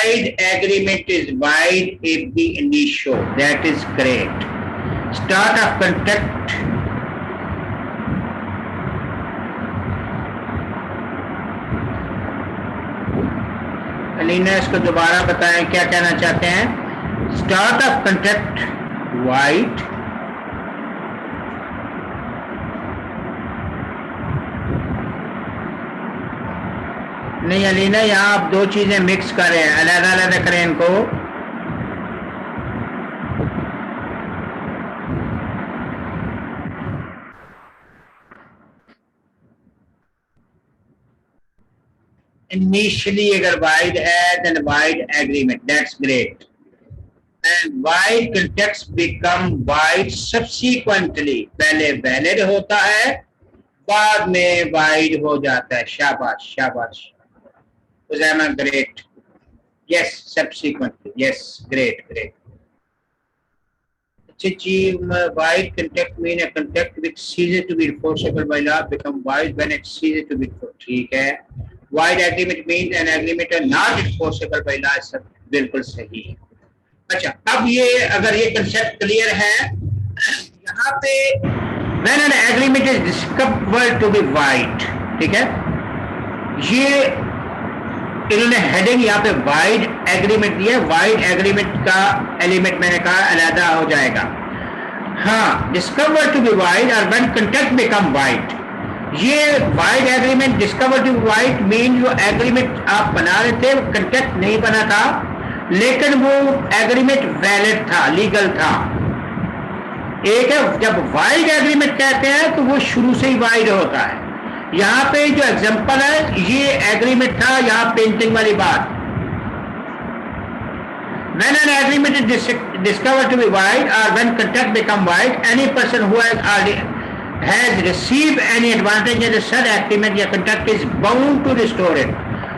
wide agreement is wide ab initio. That is great. Start of contract. Alina इसको दोबारा बताएं क्या कहना चाहते हैं। स्टार्ट ऑफ कॉन्ट्रैक्ट वाइड, नहीं अलीना यहाँ आप दो चीजें मिक्स कर रहे हैं, अलग अलग करें इनको। इनिशियली अगर वाइड है then void agreement, that's great. And void contracts become void subsequently, पहले वैलिड होता है बाद में वाइड हो जाता है। शाबाश शाबाश Uzaima, great. Yes subsequently, yes great great. अच्छा जी, void contract mean a contract which ceases to be enforceable by law become void when it ceases to be, ठीक है। Void agreement means an agreement are not enforceable by law, सब बिल्कुल सही है। अच्छा अब ये अगर ये कंसेप्ट क्लियर है, यहाँ पे when an agreement is discovered to be void, ठीक है, ये इन्होंने हेडिंग यहाँ पे वाइड एग्रीमेंट दिया। वाइड एग्रीमेंट का एलिमेंट मैंने कहा अलग हो जाएगा। हाँ, डिस्कवर्ड टू बी वाइड और व्हेन कॉन्ट्रैक्ट बिकम वाइड, ये void agreement discover to void mean जो एग्रीमेंट आप बना रहे थे वो कॉन्ट्रैक्ट नहीं बना था, लेकिन वो एग्रीमेंट वैलिड था, लीगल था। एक है जब वाइड एग्रीमेंट कहते हैं तो वो शुरू से ही वाइड होता है। यहाँ पे जो एग्जांपल है ये एग्रीमेंट था, यहाँ पेंटिंग वाली बात। When an agreement is discovered to be wide or when contract become wide, any person who has received any advantage in such agreement या contract is bound to restore it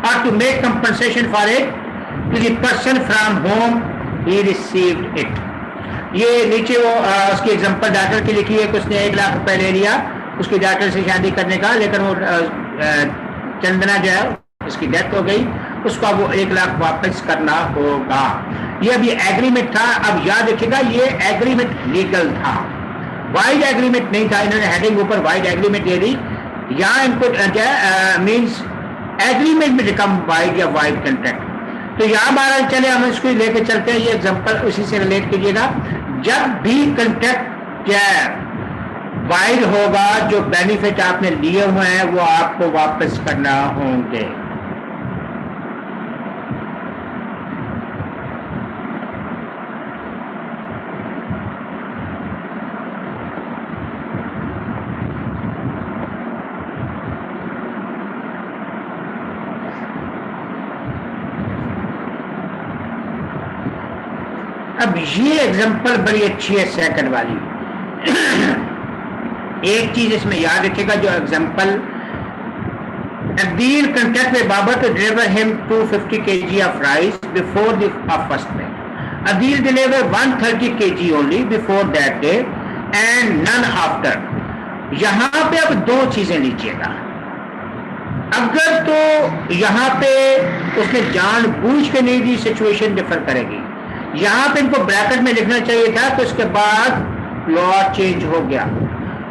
or to make compensation for it to the person from whom he received it. ये नीचे वो उसकी example doctor की लिखी है कि उसने 1 लाख रुपए ले लिया उसकी डॉक्टर से शादी करने का, लेकिन वो चंदना जो है उसकी डेथ हो गई, उसका वो 1 लाख वापस करना होगा। ये अभी एग्रीमेंट था। अब याद रखिएगा ये एग्रीमेंट लीगल था, वाइड एग्रीमेंट नहीं था। इन्होंने हेडिंग ऊपर वाइड एग्रीमेंट दे दी। यहाँ इनको क्या मीन्स एग्रीमेंट में बिकम वाइड या वाइड कॉन्ट्रैक्ट। तो यहाँ बारह चले हम इसको लेके चलते हैं। ये एग्जांपल उसी से रिलेट कीजिएगा। जब भी कॉन्ट्रैक्ट क्या वाइड होगा, जो बेनिफिट आपने लिए हुए हैं वो आपको वापस करना होंगे। अब ये एग्जांपल बड़ी अच्छी है सेकंड वाली। एक चीज इसमें याद रखिएगा, जो एग्जांपल अदील कॉन्ट्रैक्ट में Babar to deliver him 250 kg of rice before the first day. Adeel deliver 130 kg only before that day and none after. यहां पे अब दो चीजें लीजिएगा। अगर तो यहां पे उसने जानबूझ के नहीं दी, सिचुएशन डिफर करेगी। यहां पे इनको ब्रैकेट में लिखना चाहिए था तो उसके बाद लॉ चेंज हो गया,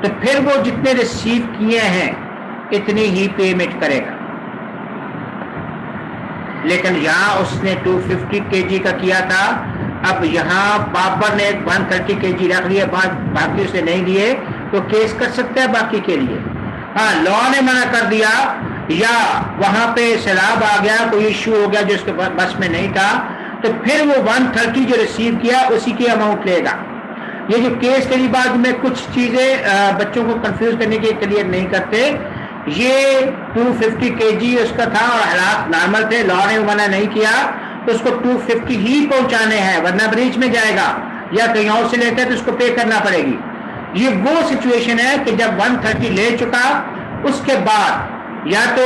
तो फिर वो जितने रिसीव किए हैं इतनी ही पेमेंट करेगा। लेकिन यहां उसने 250 kg का किया था। अब यहां बाबर ने 130 kg रख लिया, बाकी उसने नहीं लिए, तो केस कर सकता है बाकी के लिए। हाँ, लॉ ने मना कर दिया या वहां पे सैलाब आ गया, कोई इश्यू हो गया जो उसके बस में नहीं था, तो फिर वो 130 जो रिसीव किया उसी की अमाउंट लेगा। ये जो केस करी बाद में कुछ चीजें बच्चों को कंफ्यूज करने के क्लियर नहीं करते। ये 250 kg उसका था और हालात नॉर्मल थे, लॉ ने मना नहीं किया, तो उसको 250 ही पहुंचाने हैं, वरना ब्रीच में जाएगा या कहीं और से लेते हैं तो उसको पे करना पड़ेगी। ये वो सिचुएशन है कि जब 130 ले चुका उसके बाद या तो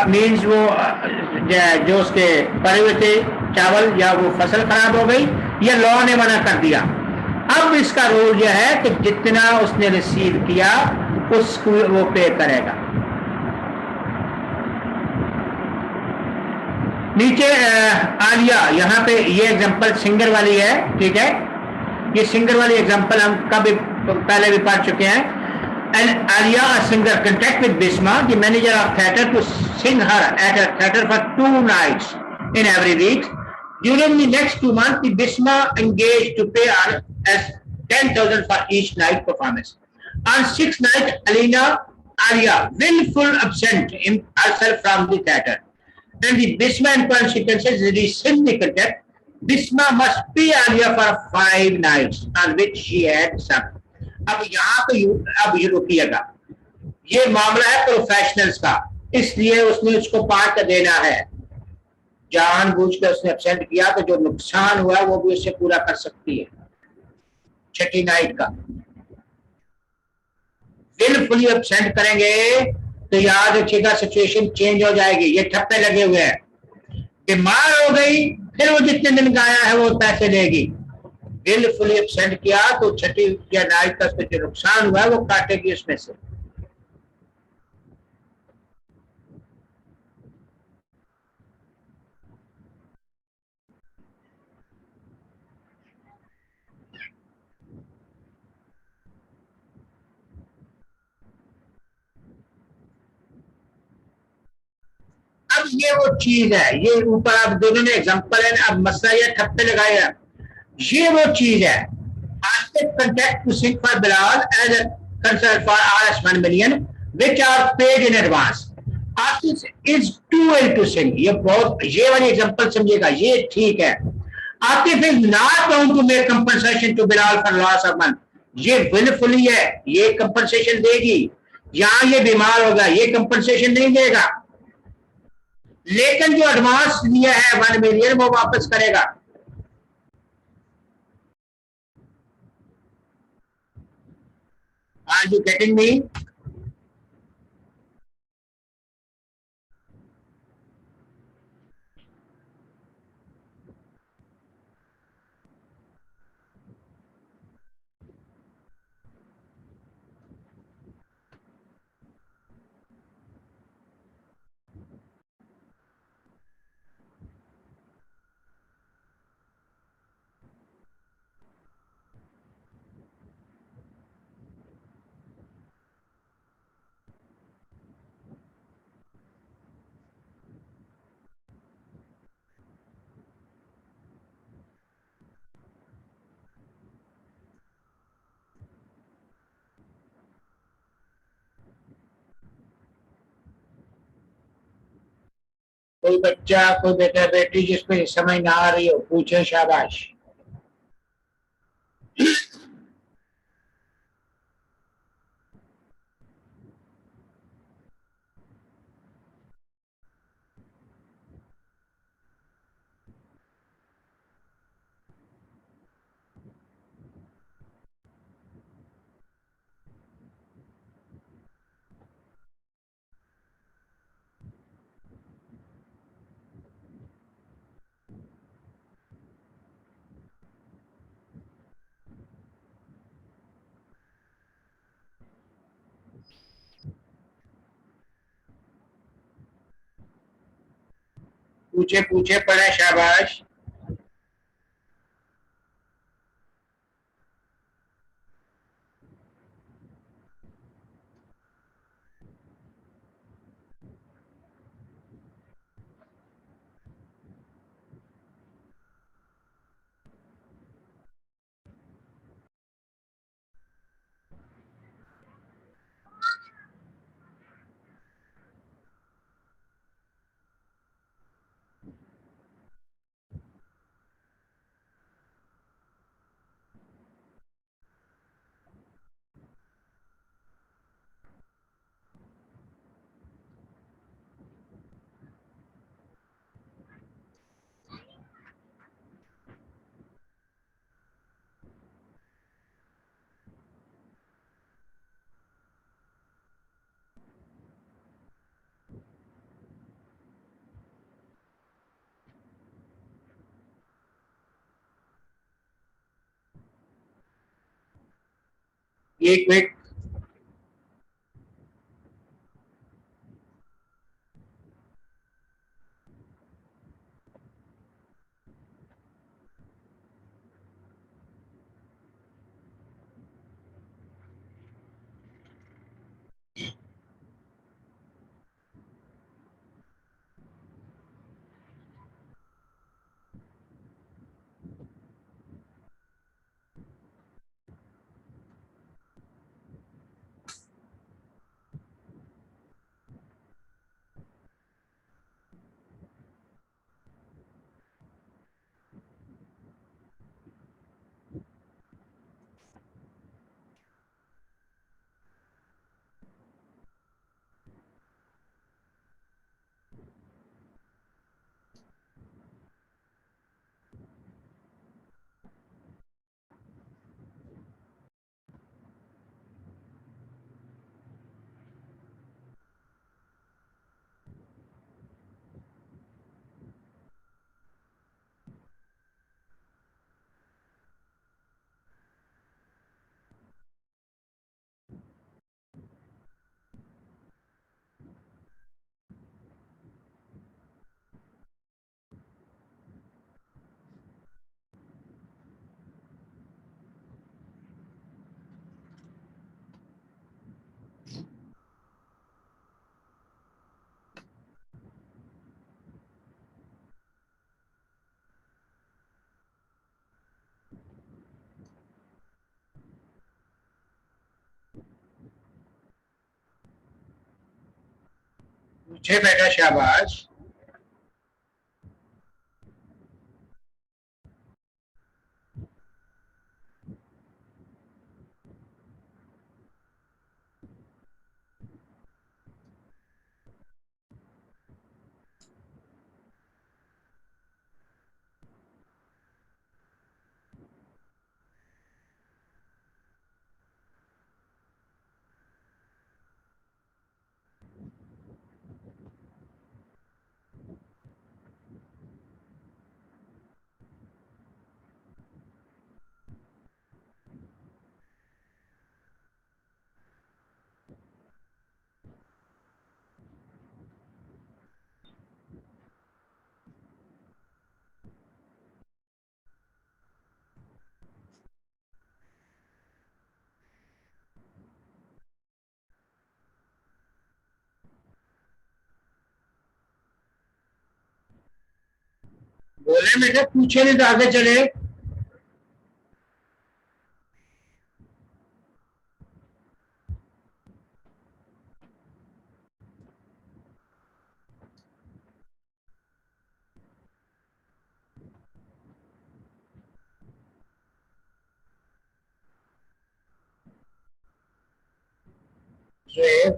मीन्स वो जो उसके पड़े हुए थे चावल या वो फसल खराब हो गई या लॉ ने मना कर दिया। अब इसका रूल यह है कि जितना उसने रिसीव किया उसको वो पे करेगा। नीचे आलिया, यहाँ पे ये एग्जांपल सिंगर वाली है, ठीक है, ये सिंगर वाली एग्जांपल हम कभी पहले भी पढ़ चुके हैं. And Alia, a singer, contact with Bisma, the manager of theatre, to sing her at a theatre for 2 nights in every week. During the next 2 months, the Bisma engaged to pay her as 10,000 for each night performance. On 6th night, Alia, willful absent herself from the theatre. And the Bisma in consequences rescind the contract. Bisma must pay Alia for 5 nights on which she had supped. अब यहाँ पे अब ये रुकिएगा, ये मामला है professionals का, इसलिए उसने उसको 5 का देना है. जानबूझकर उसने एब्सेंट किया तो जो नुकसान हुआ वो भी उससे पूरा कर सकती है. छठी नाइट का विलफुली एब्सेंट करेंगे तो याद रखिएगा सिचुएशन चेंज हो जाएगी. ये ठप्पे लगे हुए हैं, बीमार हो गई, फिर वो जितने दिन गाया है वो पैसे देगी. विलफुली एब्सेंट किया तो छठी या नाइट का जो नुकसान हुआ है वो काटेगी उसमें से. अब ये वो चीज है, ये ऊपर आप दोनों ने एग्जांपल है, अब मसला ये ठप्पे लगाए हैं, ये वो चीज है. Artist contact to sing for Bilal as a concert for Rs 1 million, which are paid in advance. Artist is too ill to sing. ये बहुत, ये वाली एग्जांपल समझिएगा, ये ठीक है. Atif is not going to make compensation to Bilal for loss of money. ये willfully है, ये compensation देगी. यहाँ ये बीमार होगा, ये compensation नहीं देगा, लेकिन जो एडवांस लिया है 1 मिलियन वो वापस करेगा. Are you getting me? कोई बच्चा, कोई बेटा बेटी जिसको समझ ना आ रही हो पूछे, शाबाश. पूछे पूछे पढ़े, शाबाश. एक मिनट, छह बेटा, शाबाश। बोले बेटा, पूछे नहीं तो आगे चले।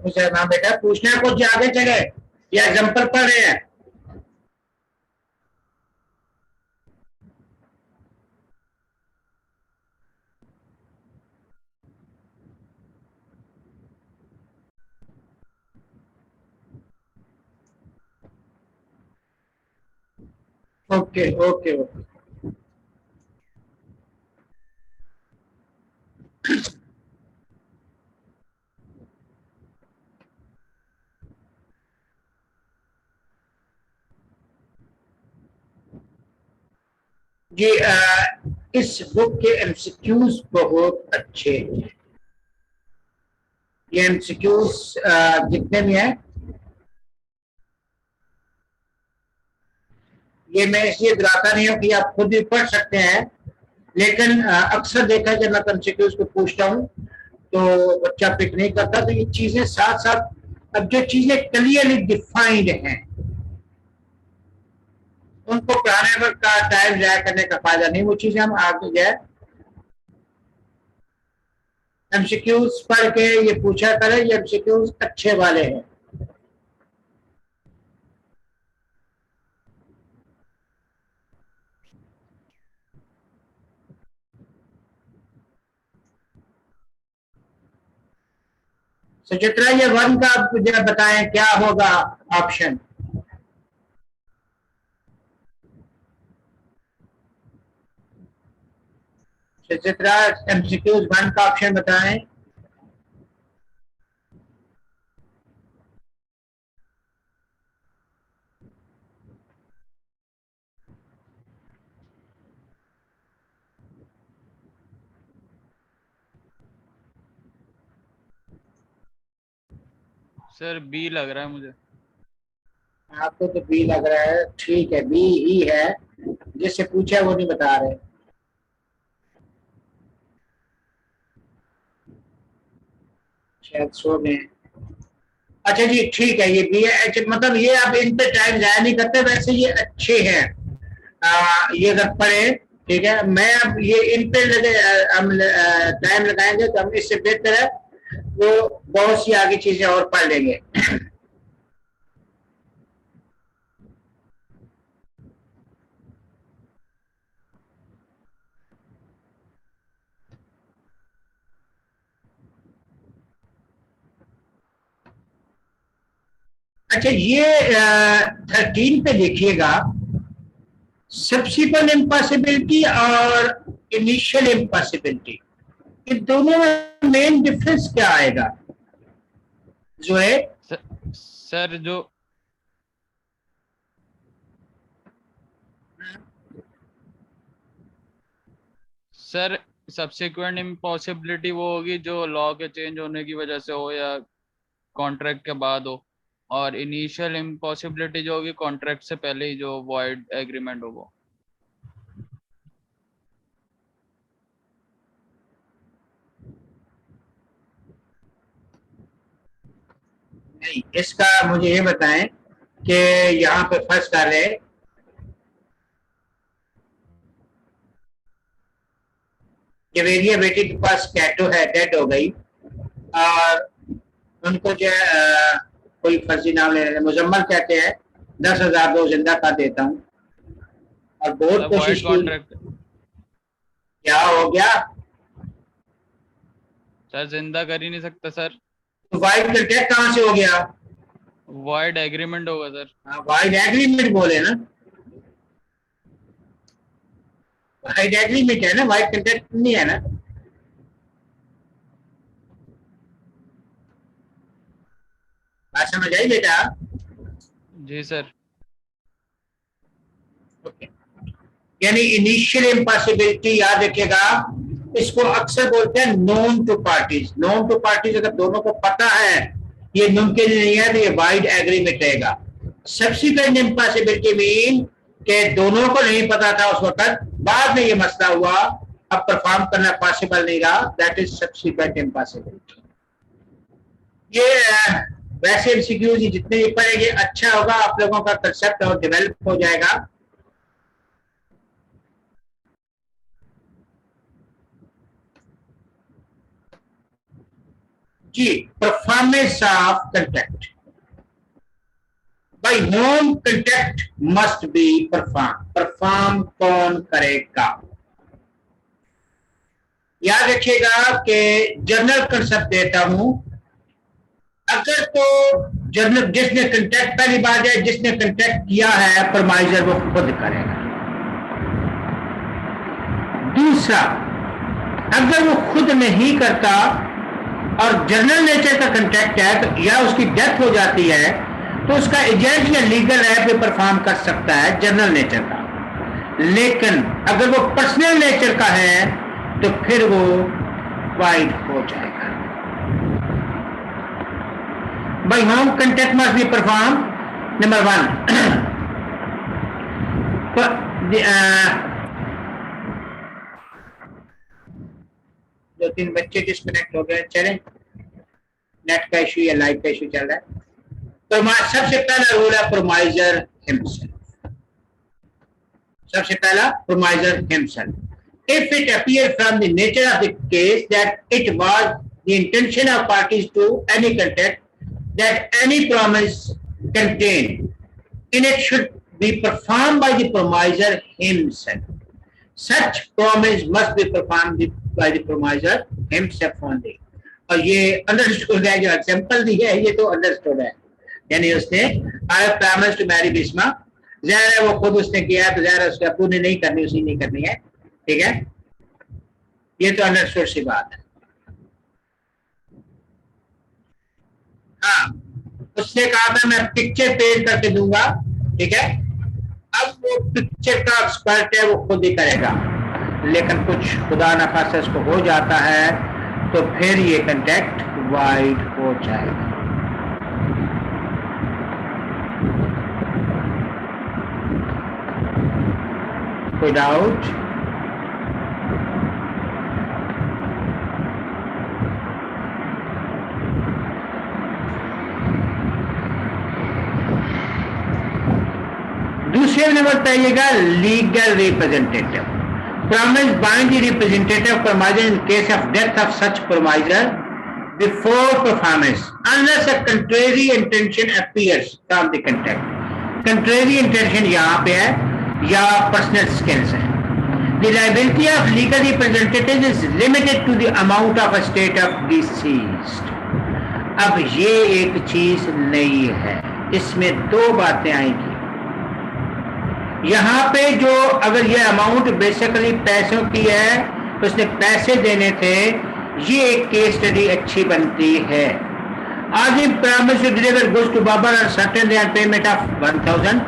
पूछा ना बेटा, पूछना है कुछ, आगे चले या एग्जाम्पल पढ़ रहे हैं? Okay okay okay. जी इस बुक के एमसीक्यूज बहुत अच्छे हैं। ये एमसीक्यूज जितने भी हैं, ये मैं इसलिए दिलाता नहीं हूँ कि आप खुद भी पढ़ सकते हैं, लेकिन अक्सर देखा है जब मैं एमसीक्यूज को पूछता हूँ तो बच्चा पिक नहीं करता। तो ये चीजें साथ साथ, अब जो चीजें क्लियरली डिफाइंड हैं उनको पढ़ाने पर का टाइम जाया करने का फायदा नहीं। वो चीजें हम आगे जाए एमसीक्यूज पढ़ के ये पूछा करें, ये एमसीक्यूज अच्छे वाले हैं। सुचित्रा, ये वन का आप मुझे बताएं क्या होगा ऑप्शन? सुचित्रा, एमसीक्यूज वन का ऑप्शन बताएं। सर बी लग रहा है मुझे। आपको तो बी लग रहा है, ठीक है, बी ही है। जिससे पूछा वो नहीं बता रहे, शायद सो गए। अच्छा जी, ठीक है, ये बी है। अच्छा, मतलब ये आप इन पे टाइम जाया नहीं करते, वैसे ये अच्छे हैं। ये अगर पढ़े, ठीक है, मैं अब ये इन पे लगे हम टाइम लगाएंगे तो हम इससे बेहतर है वो बहुत सी आगे चीजें और पढ़ लेंगे। अच्छा, ये 13 पे देखिएगा, सब्सिक्वेंट इम्पॉसिबिलिटी और इनिशियल इम्पॉसिबिलिटी, इन दोनों में मेन डिफरेंस क्या आएगा जो है? सर जो सर सब्सिक्वेंट इम्पॉसिबिलिटी वो होगी जो लॉ के चेंज होने की वजह से हो या कॉन्ट्रैक्ट के बाद हो, और इनिशियल इम्पॉसिबिलिटी जो होगी कॉन्ट्रैक्ट से पहले ही जो वॉइड एग्रीमेंट हो वो। नहीं, इसका मुझे ये बताएं कि यहाँ पे फर्स्ट कर रहे कि वेरिया बेटी के पास कैटो है, डेड हो गई, और उनको जो है कोई फर्जी नाम ले रहे, मुजम्मल कहते हैं 10,000 दो, जिंदा कर देता हूँ, और बहुत कोशिश की, क्या हो गया सर? जिंदा कर ही नहीं सकता सर। तो वाइड कंट्रैक्ट कहाँ से हो गया? वाइड एग्रीमेंट होगा सर। हाँ, वाइड एग्रीमेंट बोले ना, वाइड एग्रीमेंट है ना, वाइड कंट्रैक्ट नहीं है ना। बात समझ आई बेटा? जी सर। यानी इनिशियल इम्पॉसिबिलिटी याद रखिएगा, इसको अक्सर बोलते हैं known to parties. Known to parties अगर दोनों को पता है ये मुमकिन नहीं है तो ये वाइड एग्रीमेंट रहेगा। सब्सिक्वेंट इम्पॉसिबिलिटी मीन कि दोनों को नहीं पता था उस वक्त, बाद में ये मसला हुआ, अब परफॉर्म करना पॉसिबल नहीं रहा, दैट इज सब्सिक्वेंट इम्पॉसिबिलिटी। ये वैसे एमसीक्यूज जितने भी पढ़ेंगे अच्छा होगा, आप लोगों का कंसेप्ट और डेवलप हो जाएगा। जी, performance of contract by whom contract must be perform. Perform कौन करेगा? याद रखिएगा कि जनरल कंसेप्ट देता हूं, अगर तो जनरल जिसने कंट्रैक्ट, पहली बात है जिसने कंट्रैक्ट किया है परमाइजर वो खुद करेगा। दूसरा, अगर वो खुद नहीं करता और जनरल नेचर का कंट्रैक्ट है तो या उसकी डेथ हो जाती है तो उसका एजेंट या लीगल ऐप भी परफॉर्म कर सकता है जनरल नेचर का। लेकिन अगर वो पर्सनल नेचर का है तो फिर वो वाइड हो जाएगा। By whom contract must be perform, number 1। दो तीन बच्चे डिस्कनेक्ट हो गए, चले नेट का इशू या लाइव का इशू चल रहा है। तो सबसे पहला रूल है प्रोमाइजर हिमसेल्फ। सबसे पहला promisor himself. If it appear from the nature of the case that it was the intention of parties to any contract that any promise contain in it should be performed by the promisor himself. Such promise must be performed by the promiser himself only। और ये understood है, जो example दी है ये तो understood है, यानी उसने I promise to marry Bisma, ज़ाहिर है वो खुद उसने किया है तो ज़ाहिर है उसके अब्बू ने नहीं करनी, उसी नहीं करनी है, ठीक है, ये तो अंडरस्टूड सी बात है। हाँ, उसने कहा था मैं पिक्चर पेज करके दूंगा, ठीक है, अब वो पिक्चर का एक्सपर्ट है वो खुद ही करेगा, लेकिन कुछ खुदा न खास्ता इसको हो जाता है तो फिर ये कंट्रैक्ट वाइड हो जाएगा। कोई डाउट? दूसरे नंबर पे आइएगा legal representative. Promise bind the representative promiser in case of death of such promiser before performance unless a contrary intention appears from the contract। contrary intention यहाँ पे है या personal skills है। The liability of legal representative is limited to the amount of estate of deceased। अब ये एक चीज नहीं है, इसमें दो बातें आएंगी। यहाँ पे जो अगर ये अमाउंट बेसिकली पैसों की है तो उसने पैसे देने थे, ये एक केस स्टडी अच्छी बनती है। Azam promise to deliver goods to Babar और certain their payment of 1000।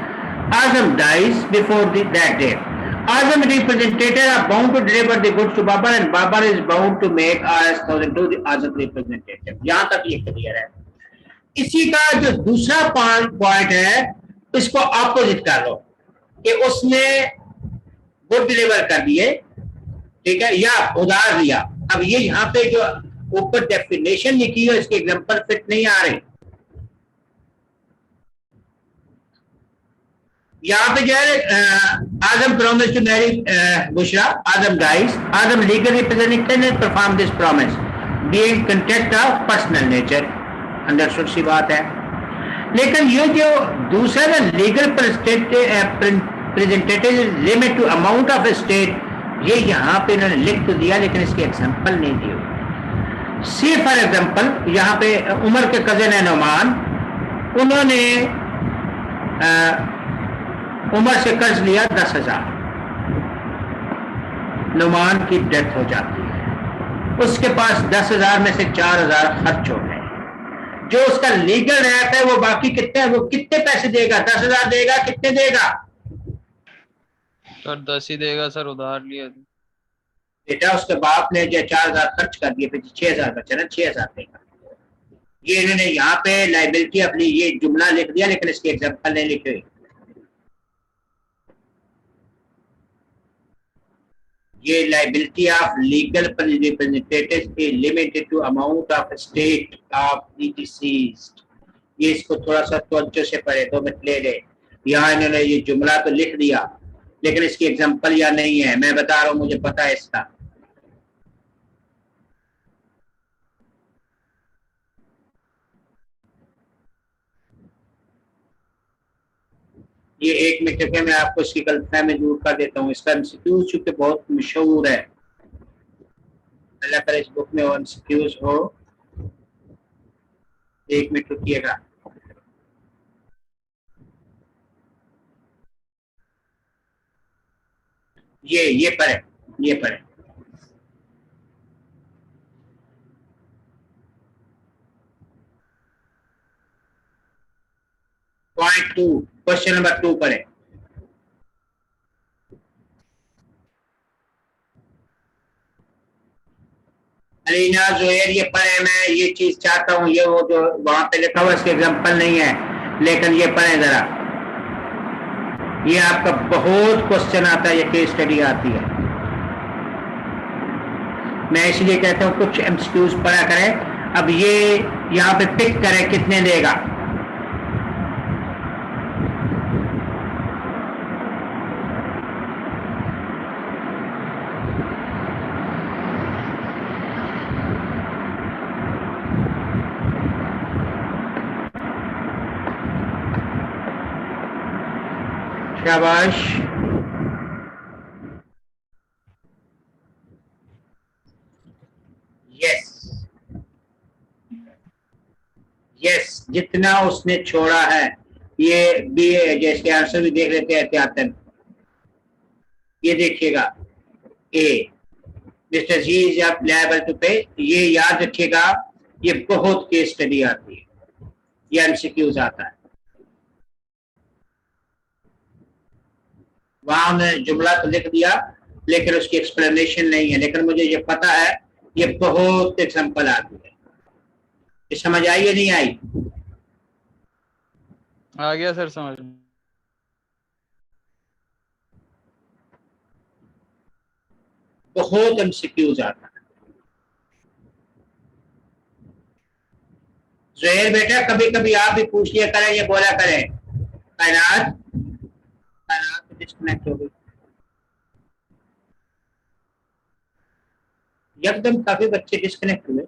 Azam dies before that date. Azam representative are bound to deliver the goods to Babar and Babar is bound to make RS 1000 to the Azam representative. यहाँ तक ये clear है। इसी का जो दूसरा point है इसको ऑपोजिट कर लो कि उसने गुड डिलीवर कर दिए, ठीक है, या उधार लिया। अब ये यहाँ पे जो ऊपर डेफिनेशन लिखी है इसके एग्जांपल फिट नहीं आ रहे, यहाँ पे जो है आदम promised to marry Bushra. Adam dies. Adam legally represented perform this promise, being contact of personal nature. Understood सी बात है. लेकिन ये जो दूसरा ना legal representative limit to amount of estate, ये यहाँ पे इन्होंने लिख तो दिया लेकिन इसकी एग्जांपल नहीं दी. सी फॉर एग्जांपल यहाँ पे उमर के कजन है नौमान, उन्होंने उमर से कर्ज लिया 10,000. नौमान की डेथ हो जाती है, उसके पास 10,000 में से 4,000 खर्च हो गए. जो उसका लीगल राइट है वो बाकी कितने, वो कितने पैसे देगा? 10,000 देगा? कितने देगा सर? 10 ही देगा सर, उधार लिया था बेटा. उसके बाप ने जो 4,000 खर्च कर दिए, फिर 6,000 बचा ना, 6,000 देगा. ये इन्होंने यहाँ पे लाइबिलिटी अपनी ये जुमला लिख दिया लेकिन इसकी एग्जांपल नहीं लिखी हुई. ये liability of legal representative limited to amount of state of the deceased. ये इसको थोड़ा सा तवज्जो से पढ़े, 2 मिनट ले ले. यहाँ इन्होंने ये जुमला तो लिख दिया लेकिन इसकी एग्जांपल या नहीं है. मैं बता रहा हूँ, मुझे पता है इसका. ये 1 मिनट के मैं आपको इसकी गलतफहमी दूर कर देता हूँ. इसका एमसीक्यू चूंकि बहुत मशहूर है, अल्लाह करे इस बुक में एमसीक्यूज हो. 1 मिनट रुकिएगा. ये पढ़े, ये पढ़े. पॉइंट 2, क्वेश्चन नंबर 2 पढ़े. अलीना जोहर ये पढ़े. मैं ये चीज चाहता हूँ, ये वो जो वहां पे लिखा हुआ इसके एग्जांपल नहीं है लेकिन ये पढ़े जरा. ये आपका बहुत क्वेश्चन आता है, ये केस स्टडी आती है. मैं इसलिए कहता हूँ कुछ एमसीक्यूज पढ़ा करें. अब ये यहाँ पे पिक करें कितने देगा. शाबाश. यस यस, जितना उसने छोड़ा है. ये भी जैसे आंसर भी देख लेते हैं एहतियातन. ये देखिएगा, A mister G is liable to pay. ये याद रखिएगा, ये बहुत केस स्टडी आती है, ये एमसीक्यूज आता है. वहां उन्होंने जुमला तो लिख दिया लेकिन उसकी एक्सप्लेनेशन नहीं है. लेकिन मुझे ये पता है ये बहुत एग्जांपल आती है. ये समझ आई या नहीं आई? आ गया सर समझ में. बहुत एमसीक्यूज आता है. जोहर बेटा कभी कभी आप भी पूछ लिया करें, ये बोला करें. कायनात डिस्कनेक्ट हो गई एकदम. काफी बच्चे डिस्कनेक्ट हुए.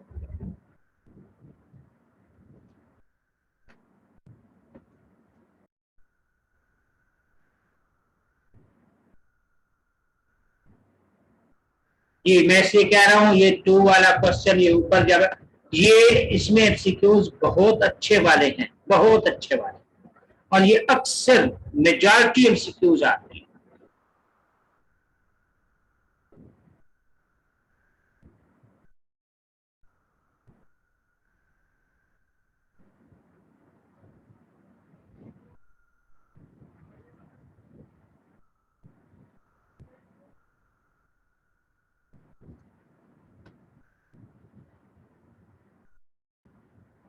जी मैं इसलिए कह रहा हूं ये 2 वाला क्वेश्चन ये ऊपर जब ये इसमें एमसीक्यूज बहुत अच्छे वाले हैं, बहुत अच्छे वाले. और ये अक्सर मेजॉरिटी एमसीक्यूज आते हैं.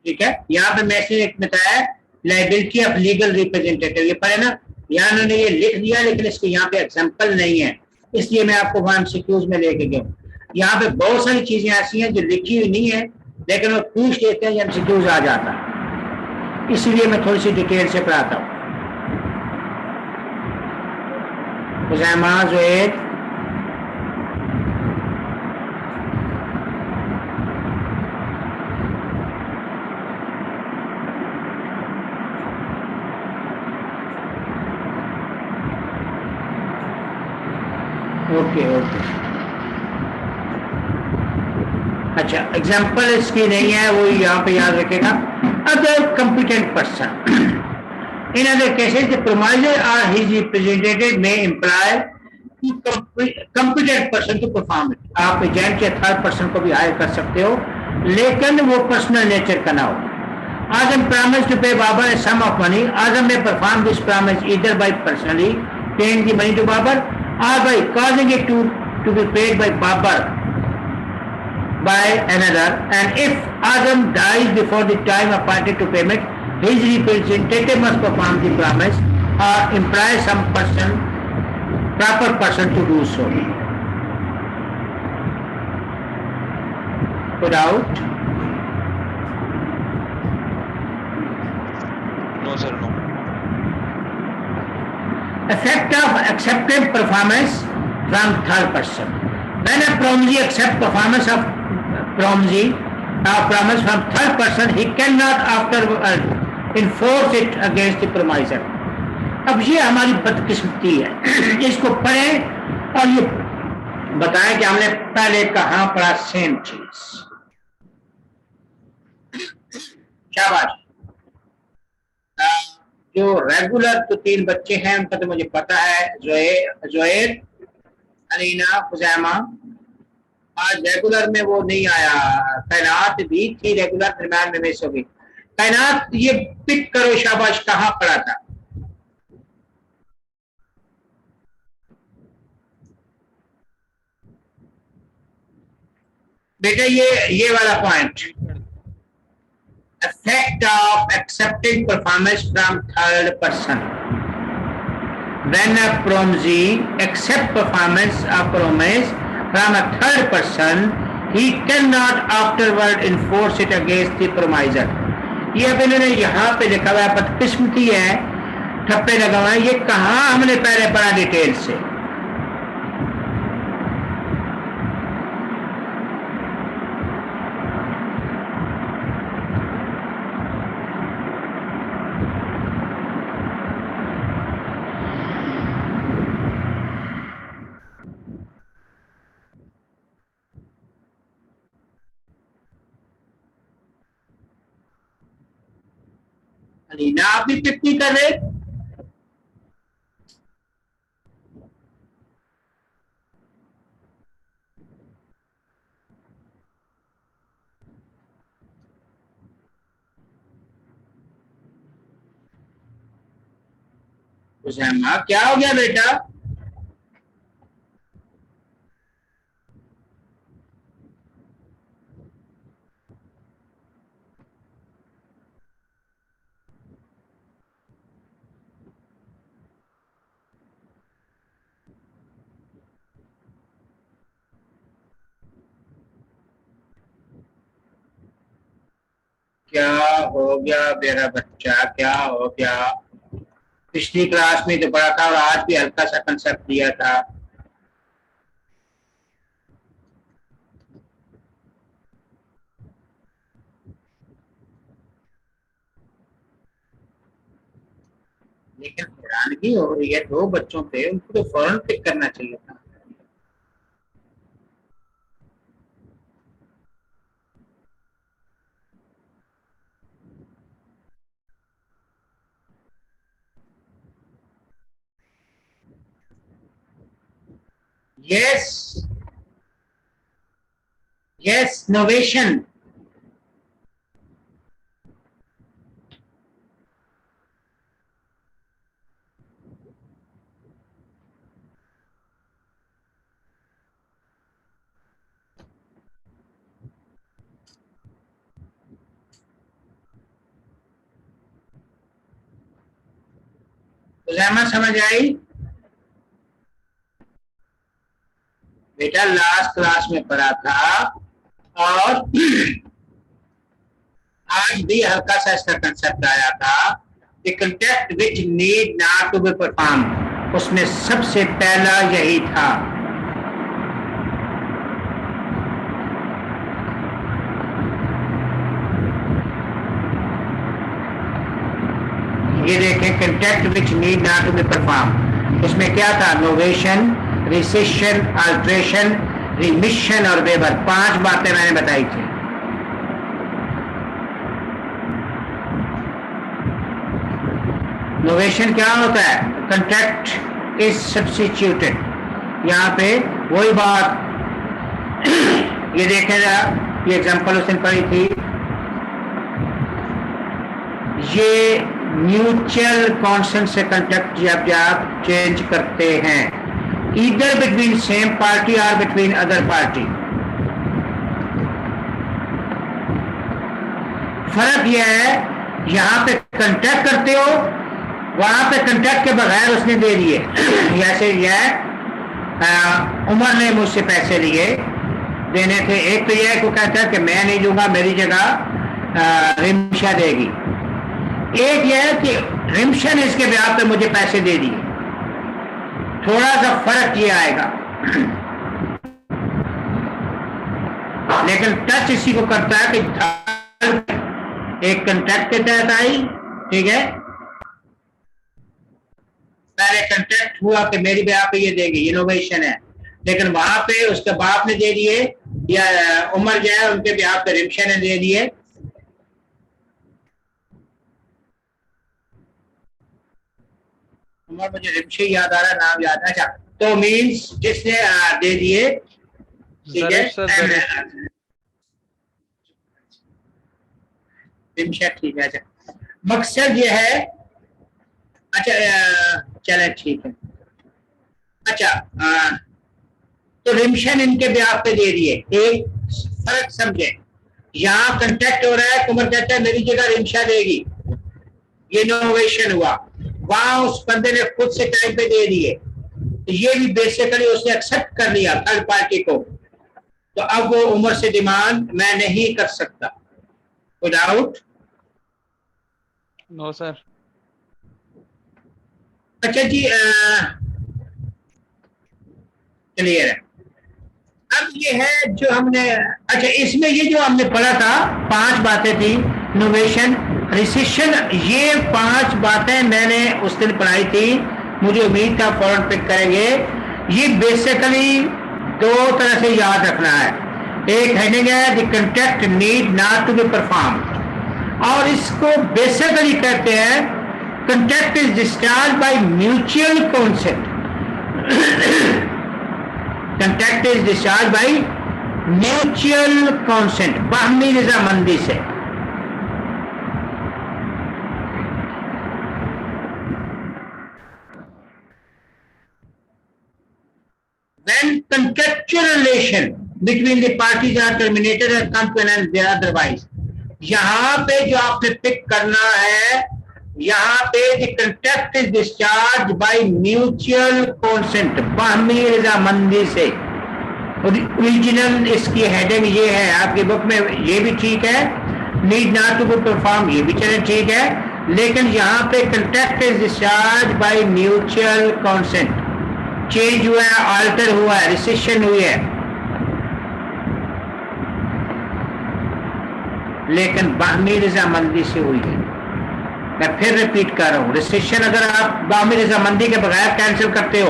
ठीक है. यहाँ पे मैंने एक बताया लाइबिलिटी ऑफ लीगल रिप्रेजेंटेटिव, ये पढ़े ना. यहाँ उन्होंने ये लिख दिया लेकिन इसके यहाँ पे एग्जांपल नहीं है, इसलिए मैं आपको वहां एमसीक्यूज में लेके गया. यहाँ पे बहुत सारी चीजें ऐसी हैं जो लिखी हुई नहीं है लेकिन वो पूछ लेते हैं, एमसीक्यूज आ जाता है. इसलिए मैं थोड़ी सी डिटेल से पढ़ाता हूँ. Huzaima, Zuhair, okay okay. अच्छा, एग्जाम्पल इसकी नहीं है, वो यहाँ पे याद रखेगा। Other competent person in other cases the promiser or his representative may imply competent person to perform it. आप एजेंट या थर्ड पर्सन को भी हायर कर सकते हो, लेकिन वो पर्सनल नेचर का ना हो। Azam promised to pay Babar a sum of money. Azam may perform this promise either by personally paying the money to Babar or by causing it to be paid by Babar by another, and if Azam dies before the time appointed to payment, his representative must perform the promise or employ some proper person to do so. Put out? No sir, no. Effect of accepted performance from third person. When a promisee accepts performance of promise from third person, he cannot afterward enforce it against the promiser. अब ये हमारी बदकिस्मती है। इसको पढ़ें और ये बताएं कि हमने पहले कहाँ पढ़ा सेम चीज। शाबाश। जो रेगुलर तो 3 बच्चे हैं, उनका तो मुझे पता है, ज़ुहैर, अलीना, हुजैमा। आज रेगुलर में वो नहीं आया, कायनात भी थी रेगुलर, दरम्यान में मिस हो गई। कायनात ये पिक करो, शाबाश, कहाँ पढ़ा था? बेटा ये वाला point, effect of accepting performance from third person. When a promisee accepts performance of promise from a third person, he cannot afterward enforce it against the promiser. ये अब इन्होंने यहाँ पे लिखा हुआ है, बदकिस्मती है, ठप्पे लगा हुआ है। ये कहाँ हमने पहले पढ़ा डिटेल से? अलीना, आप भी पिक नहीं कर रहे? हुसैमा, क्या हो गया बेटा? क्या हो गया मेरा बच्चा, क्या हो गया? पिछली क्लास में तो पढ़ा था और आज भी हल्का सा कंसेप्ट दिया था। लेकिन हैरानगी हो रही है 2 बच्चों पे, उनको तो फौरन पिक करना चाहिए था। Yes, novation. समझ आई बेटा? लास्ट क्लास में पढ़ा था और आज भी हल्का सा इसका कंसेप्ट आया था। The contact which need not to be performed उसमें सबसे पहला यही था। ये देखें, contract which need not to be perform, उसमें क्या था? नोवेशन, रिसेशन, अल्ट्रेशन, रिमिशन और वेबर, 5 बातें मैंने बताई थी। नोवेशन क्या होता है? Contract is substituted. यहां पे वही बात ये देखेगा, ये एग्जांपल उसने पढ़ी थी, ये म्यूचुअल कॉन्सेंट से कंट्रैक्ट जब आप चेंज करते हैं, ईदर बिटवीन सेम पार्टी और बिटवीन अदर पार्टी। फर्क यह है, यहां पे कंट्रैक्ट करते हो, वहां पे कंट्रैक्ट के बगैर उसने दे दिए। जैसे यह उमर ने मुझसे पैसे लिए, देने थे। एक तो यह को कहता है कि मैं नहीं दूंगा, मेरी जगह रिमशा देगी। एक यह है कि रिमशा ने इसके ब्याह पे मुझे पैसे दे दिए। थोड़ा सा फर्क ये आएगा, लेकिन टच इसी को करता है कि एक कंट्रैक्ट के तहत आई, ठीक है, पहले कंट्रैक्ट हुआ कि मेरी ब्याह पे ये देगी, इनोवेशन है, लेकिन वहां पे उसके बाप ने दे दिए या उमर जो है उनके ब्याह पे रिमशा ने दे दिए। उमर, मुझे रिमशा याद आ रहा, नाम याद। अच्छा, तो मींस जिसने दे दिए, ठीक है, रिमशा, ठीक है। अच्छा, मकसद ये है, अच्छा चले ठीक है। अच्छा, तो रिमशन इनके ब्याह पे दे दिए। एक फर्क समझे, यहां कंट्रैक्ट हो रहा है, उमर कहता है मेरी जगह रिमशा देगी, ये इनोवेशन हुआ। वहां उस बंदे ने खुद से टाइम पे दे दिए, तो ये भी बेसिकली उसने एक्सेप्ट कर लिया थर्ड पार्टी को। तो अब वो उमर से डिमांड मैं नहीं कर सकता विदाउट। No sir. अच्छा जी, क्लियर है। अब ये है जो हमने, अच्छा इसमें ये जो हमने पढ़ा था, 5 बातें थी, इनोवेशन, रिसेशन, ये 5 बातें मैंने उस दिन पढ़ाई थी, मुझे उम्मीद था फौरन पिक करेंगे। ये बेसिकली 2 तरह से याद रखना है। एक हेडिंग है the contract need not to be perform, और इसको बेसिकली कहते हैं contract is discharge by mutual consent. Contract is discharge by mutual consent, बाहमी रजामंदी से। When contractual relation between the parties are terminated and come to an end otherwise, यहां पे जो आपने पिक करना है, यहां पे the contract is discharged by mutual consent, बाहमी रजामंदी से। ओरिजिनल इसकी हेडिंग ये है आपकी बुक में, ये भी ठीक है, need not to be perform, ये भी चले ठीक है, लेकिन यहाँ पे contract is discharge by mutual consent, change हुआ है, ऑल्टर हुआ है, रिसेशन हुई है, लेकिन बाहमी रजामंदी से हुई है। मैं फिर रिपीट कर रहा हूं, रिसेशन अगर आप बाहमी रजामंदी के बगैर कैंसिल करते हो,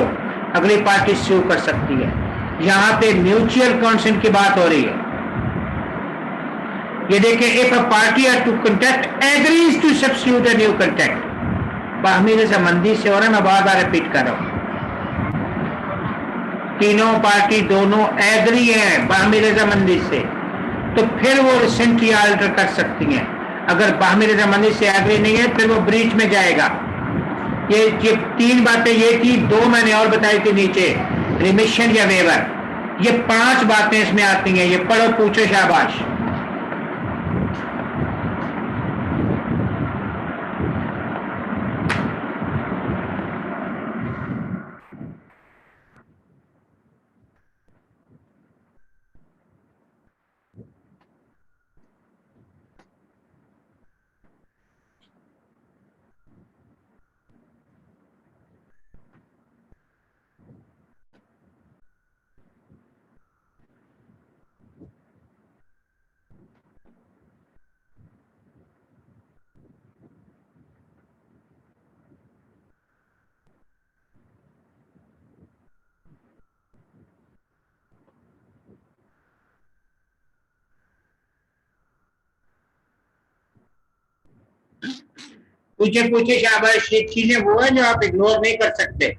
अगली पार्टी सू कर सकती है। यहां पे म्यूचुअल कंसेंट की बात हो रही है। ये देखें, if a party are to contract agrees to substitute a new contract, बाहमी रजामंदी से हो रहा है, मैं बार बार रिपीट कर रहा हूं, तीनों पार्टी दोनों एग्री हैं बाहमी रजामंदी से, तो फिर वो रिसेंटली ऑल्टर कर सकती हैं। अगर बाहमी रजामंदी से एग्री नहीं है, फिर वो ब्रीच में जाएगा। ये 3 बातें ये थी, 2 मैंने और बताई थी नीचे, रिमिशन या वेवर, ये 5 बातें इसमें आती हैं। ये पढ़ो, पूछो, शाबाश। पूछे पूछे शाबाश, ये चीजें वो है जो आप इग्नोर नहीं कर सकते।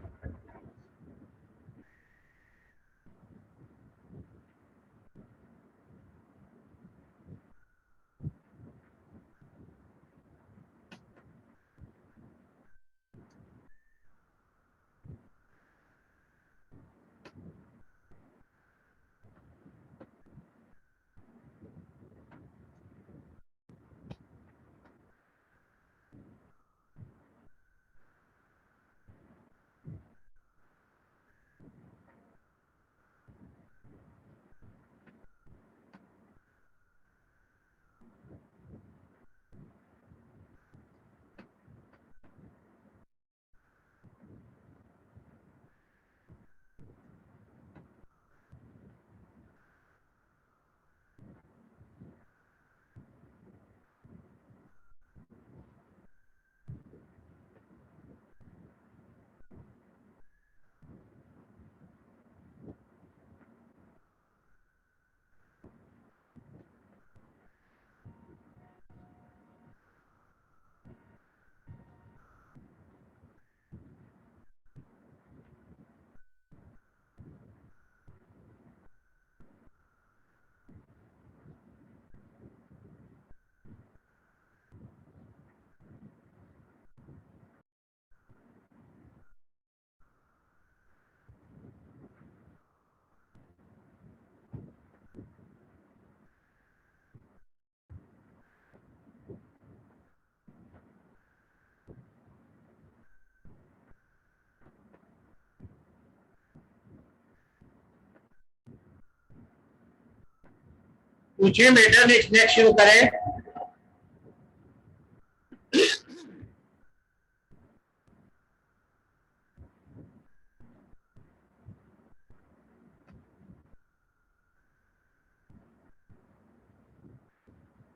पूछे बेटा, नेक्स्ट शुरू करें।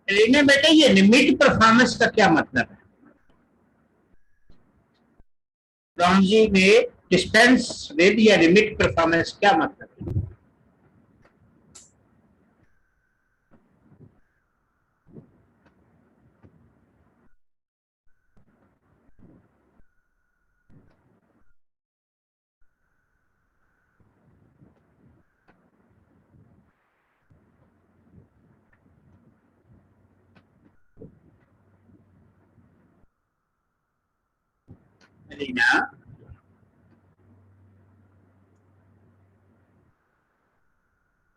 लेकिन बेटा ये लिमिट परफॉर्मेंस का क्या मतलब है? रॉन्जी में डिस्पेंस विद या लिमिट परफॉर्मेंस क्या मतलब है? अलीना,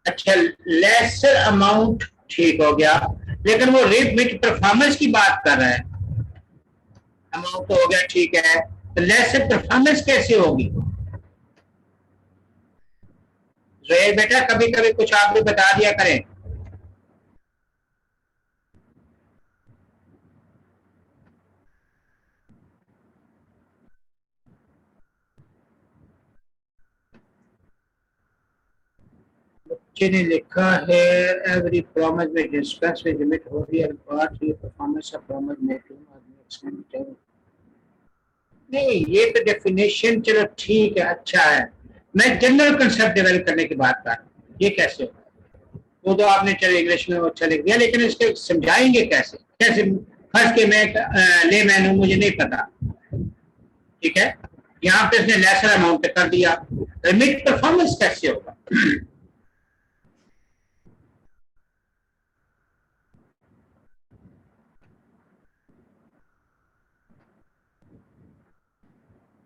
अच्छा लेसर अमाउंट ठीक हो गया, लेकिन वो लिमिट परफॉर्मेंस की बात कर रहा है। अमाउंट तो हो गया ठीक है, तो लेसर परफॉर्मेंस कैसे होगी? जोएल बेटा कभी कभी कुछ आप भी बता दिया करें। बच्चे ने लिखा है एवरी प्रॉमिस में डिस्पेंस में लिमिट हो रही है, पार्ट ये परफॉर्मेंस ऑफ प्रॉमिस मेकिंग। नहीं, ये तो डेफिनेशन चलो ठीक है, अच्छा है। मैं जनरल कंसेप्ट डेवलप करने की बात कर रहा हूँ, ये कैसे होगा? वो तो आपने चलो इंग्लिश में अच्छा लिख दिया, लेकिन इसके समझाएंगे कैसे? कैसे फर्स्ट के मैं लेमैन हूं, मुझे नहीं पता, ठीक है। यहाँ पे इसने लेसर अमाउंट कर दिया, लिमिट परफॉर्मेंस कैसे होगा?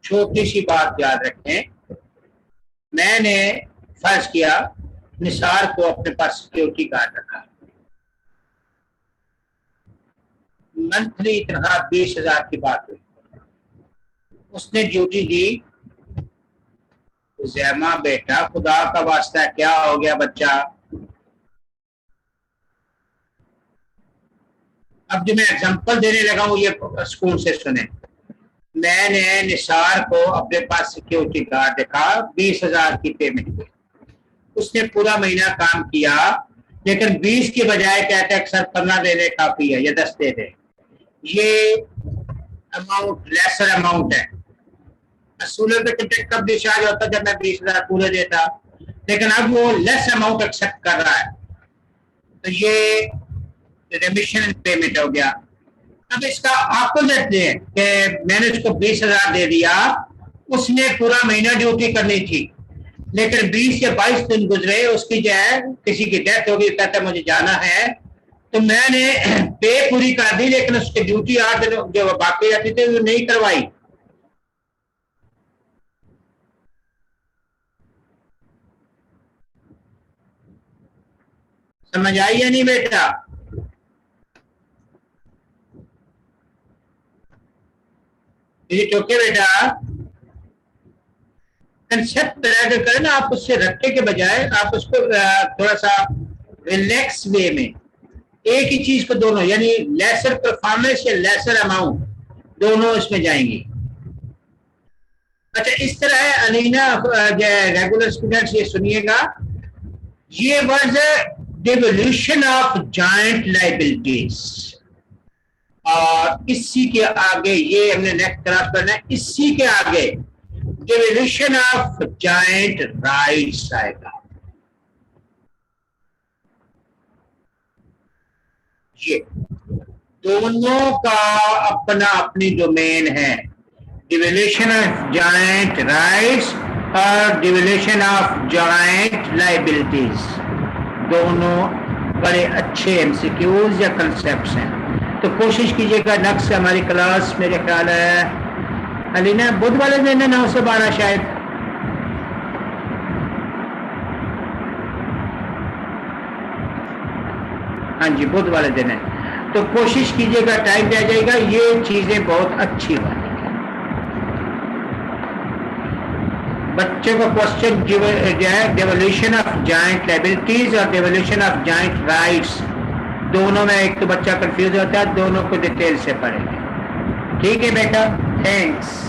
छोटी सी बात याद रखें, मैंने फर्ज किया निसार को अपने पास सिक्योरिटी गार्ड रखा, मंथली तनख्वाह 20,000 की बात हुई, उसने ड्यूटी दी। जैमा बेटा खुदा का वास्ता क्या हो गया बच्चा? अब जो मैं एग्जांपल देने लगा हूं ये स्कूल से सुने। मैंने निसार को अपने पास सिक्योरिटी गार्ड रखा, 20,000 की पेमेंट की, उसने पूरा महीना काम किया, लेकिन 20 की बजाय कहते हैं सर 15 दे दे काफी है या 10 दे दे। ये अमाउंट लेसर अमाउंट है। असूलन पे कॉन्ट्रैक्ट कब डिस्चार्ज होता जब मैं 20,000 पूरे देता, लेकिन अब वो लेस अमाउंट एक्सेप्ट कर रहा है, तो ये रेमिशन पेमेंट हो गया। अब इसका ऑपोजिट है कि मैंने उसको 20,000 दे दिया, उसने पूरा महीना ड्यूटी करनी थी, लेकिन 20 या 22 दिन गुजरे, उसकी जो है किसी की डेथ हो गई, कहता मुझे जाना है, तो मैंने पे पूरी कर दी, लेकिन उसकी ड्यूटी 8 दिन जो बाकी रहती थी वो नहीं करवाई। समझ आई या नहीं बेटा? ओके बेटा, कंसेप्ट पैराग्राफ करें ना आप, उससे रट्टे के बजाय आप उसको थोड़ा सा रिलैक्स वे में एक ही चीज को दोनों, यानी लेसर परफॉर्मेंस या लेसर अमाउंट, दोनों इसमें जाएंगी। अच्छा, इस तरह है अलीना, रेगुलर स्टूडेंट्स ये सुनिएगा, ये word devolution of joint liabilities, और इसी के आगे ये हमने नेक्स्ट क्लास पढ़ना है, इसी के आगे डिवोल्यूशन ऑफ जॉइंट राइट्स आएगा। ये दोनों का अपना अपनी डोमेन है, डिवोल्यूशन ऑफ जॉइंट राइट्स और डिवोल्यूशन ऑफ जॉइंट लाइबिलिटीज, दोनों बड़े अच्छे एमसीक्यूज या कंसेप्ट्स हैं। तो कोशिश कीजिएगा नेक्स्ट हमारी क्लास मेरे ख्याल है अलीना बुध वाले दिन है 9 से 12 शायद, हाँ जी बुध वाले दिन है, तो कोशिश कीजिएगा टाइम पे आ जाएगा, ये चीजें बहुत अच्छी बात है। बच्चों का क्वेश्चन जो है डिवोल्यूशन ऑफ जॉइंट लायबिलिटीज और डिवोल्यूशन ऑफ जॉइंट राइट्स, दोनों में एक तो बच्चा कंफ्यूज होता है, दोनों को डिटेल से पढ़ेंगे। ठीक है बेटा, थैंक्स।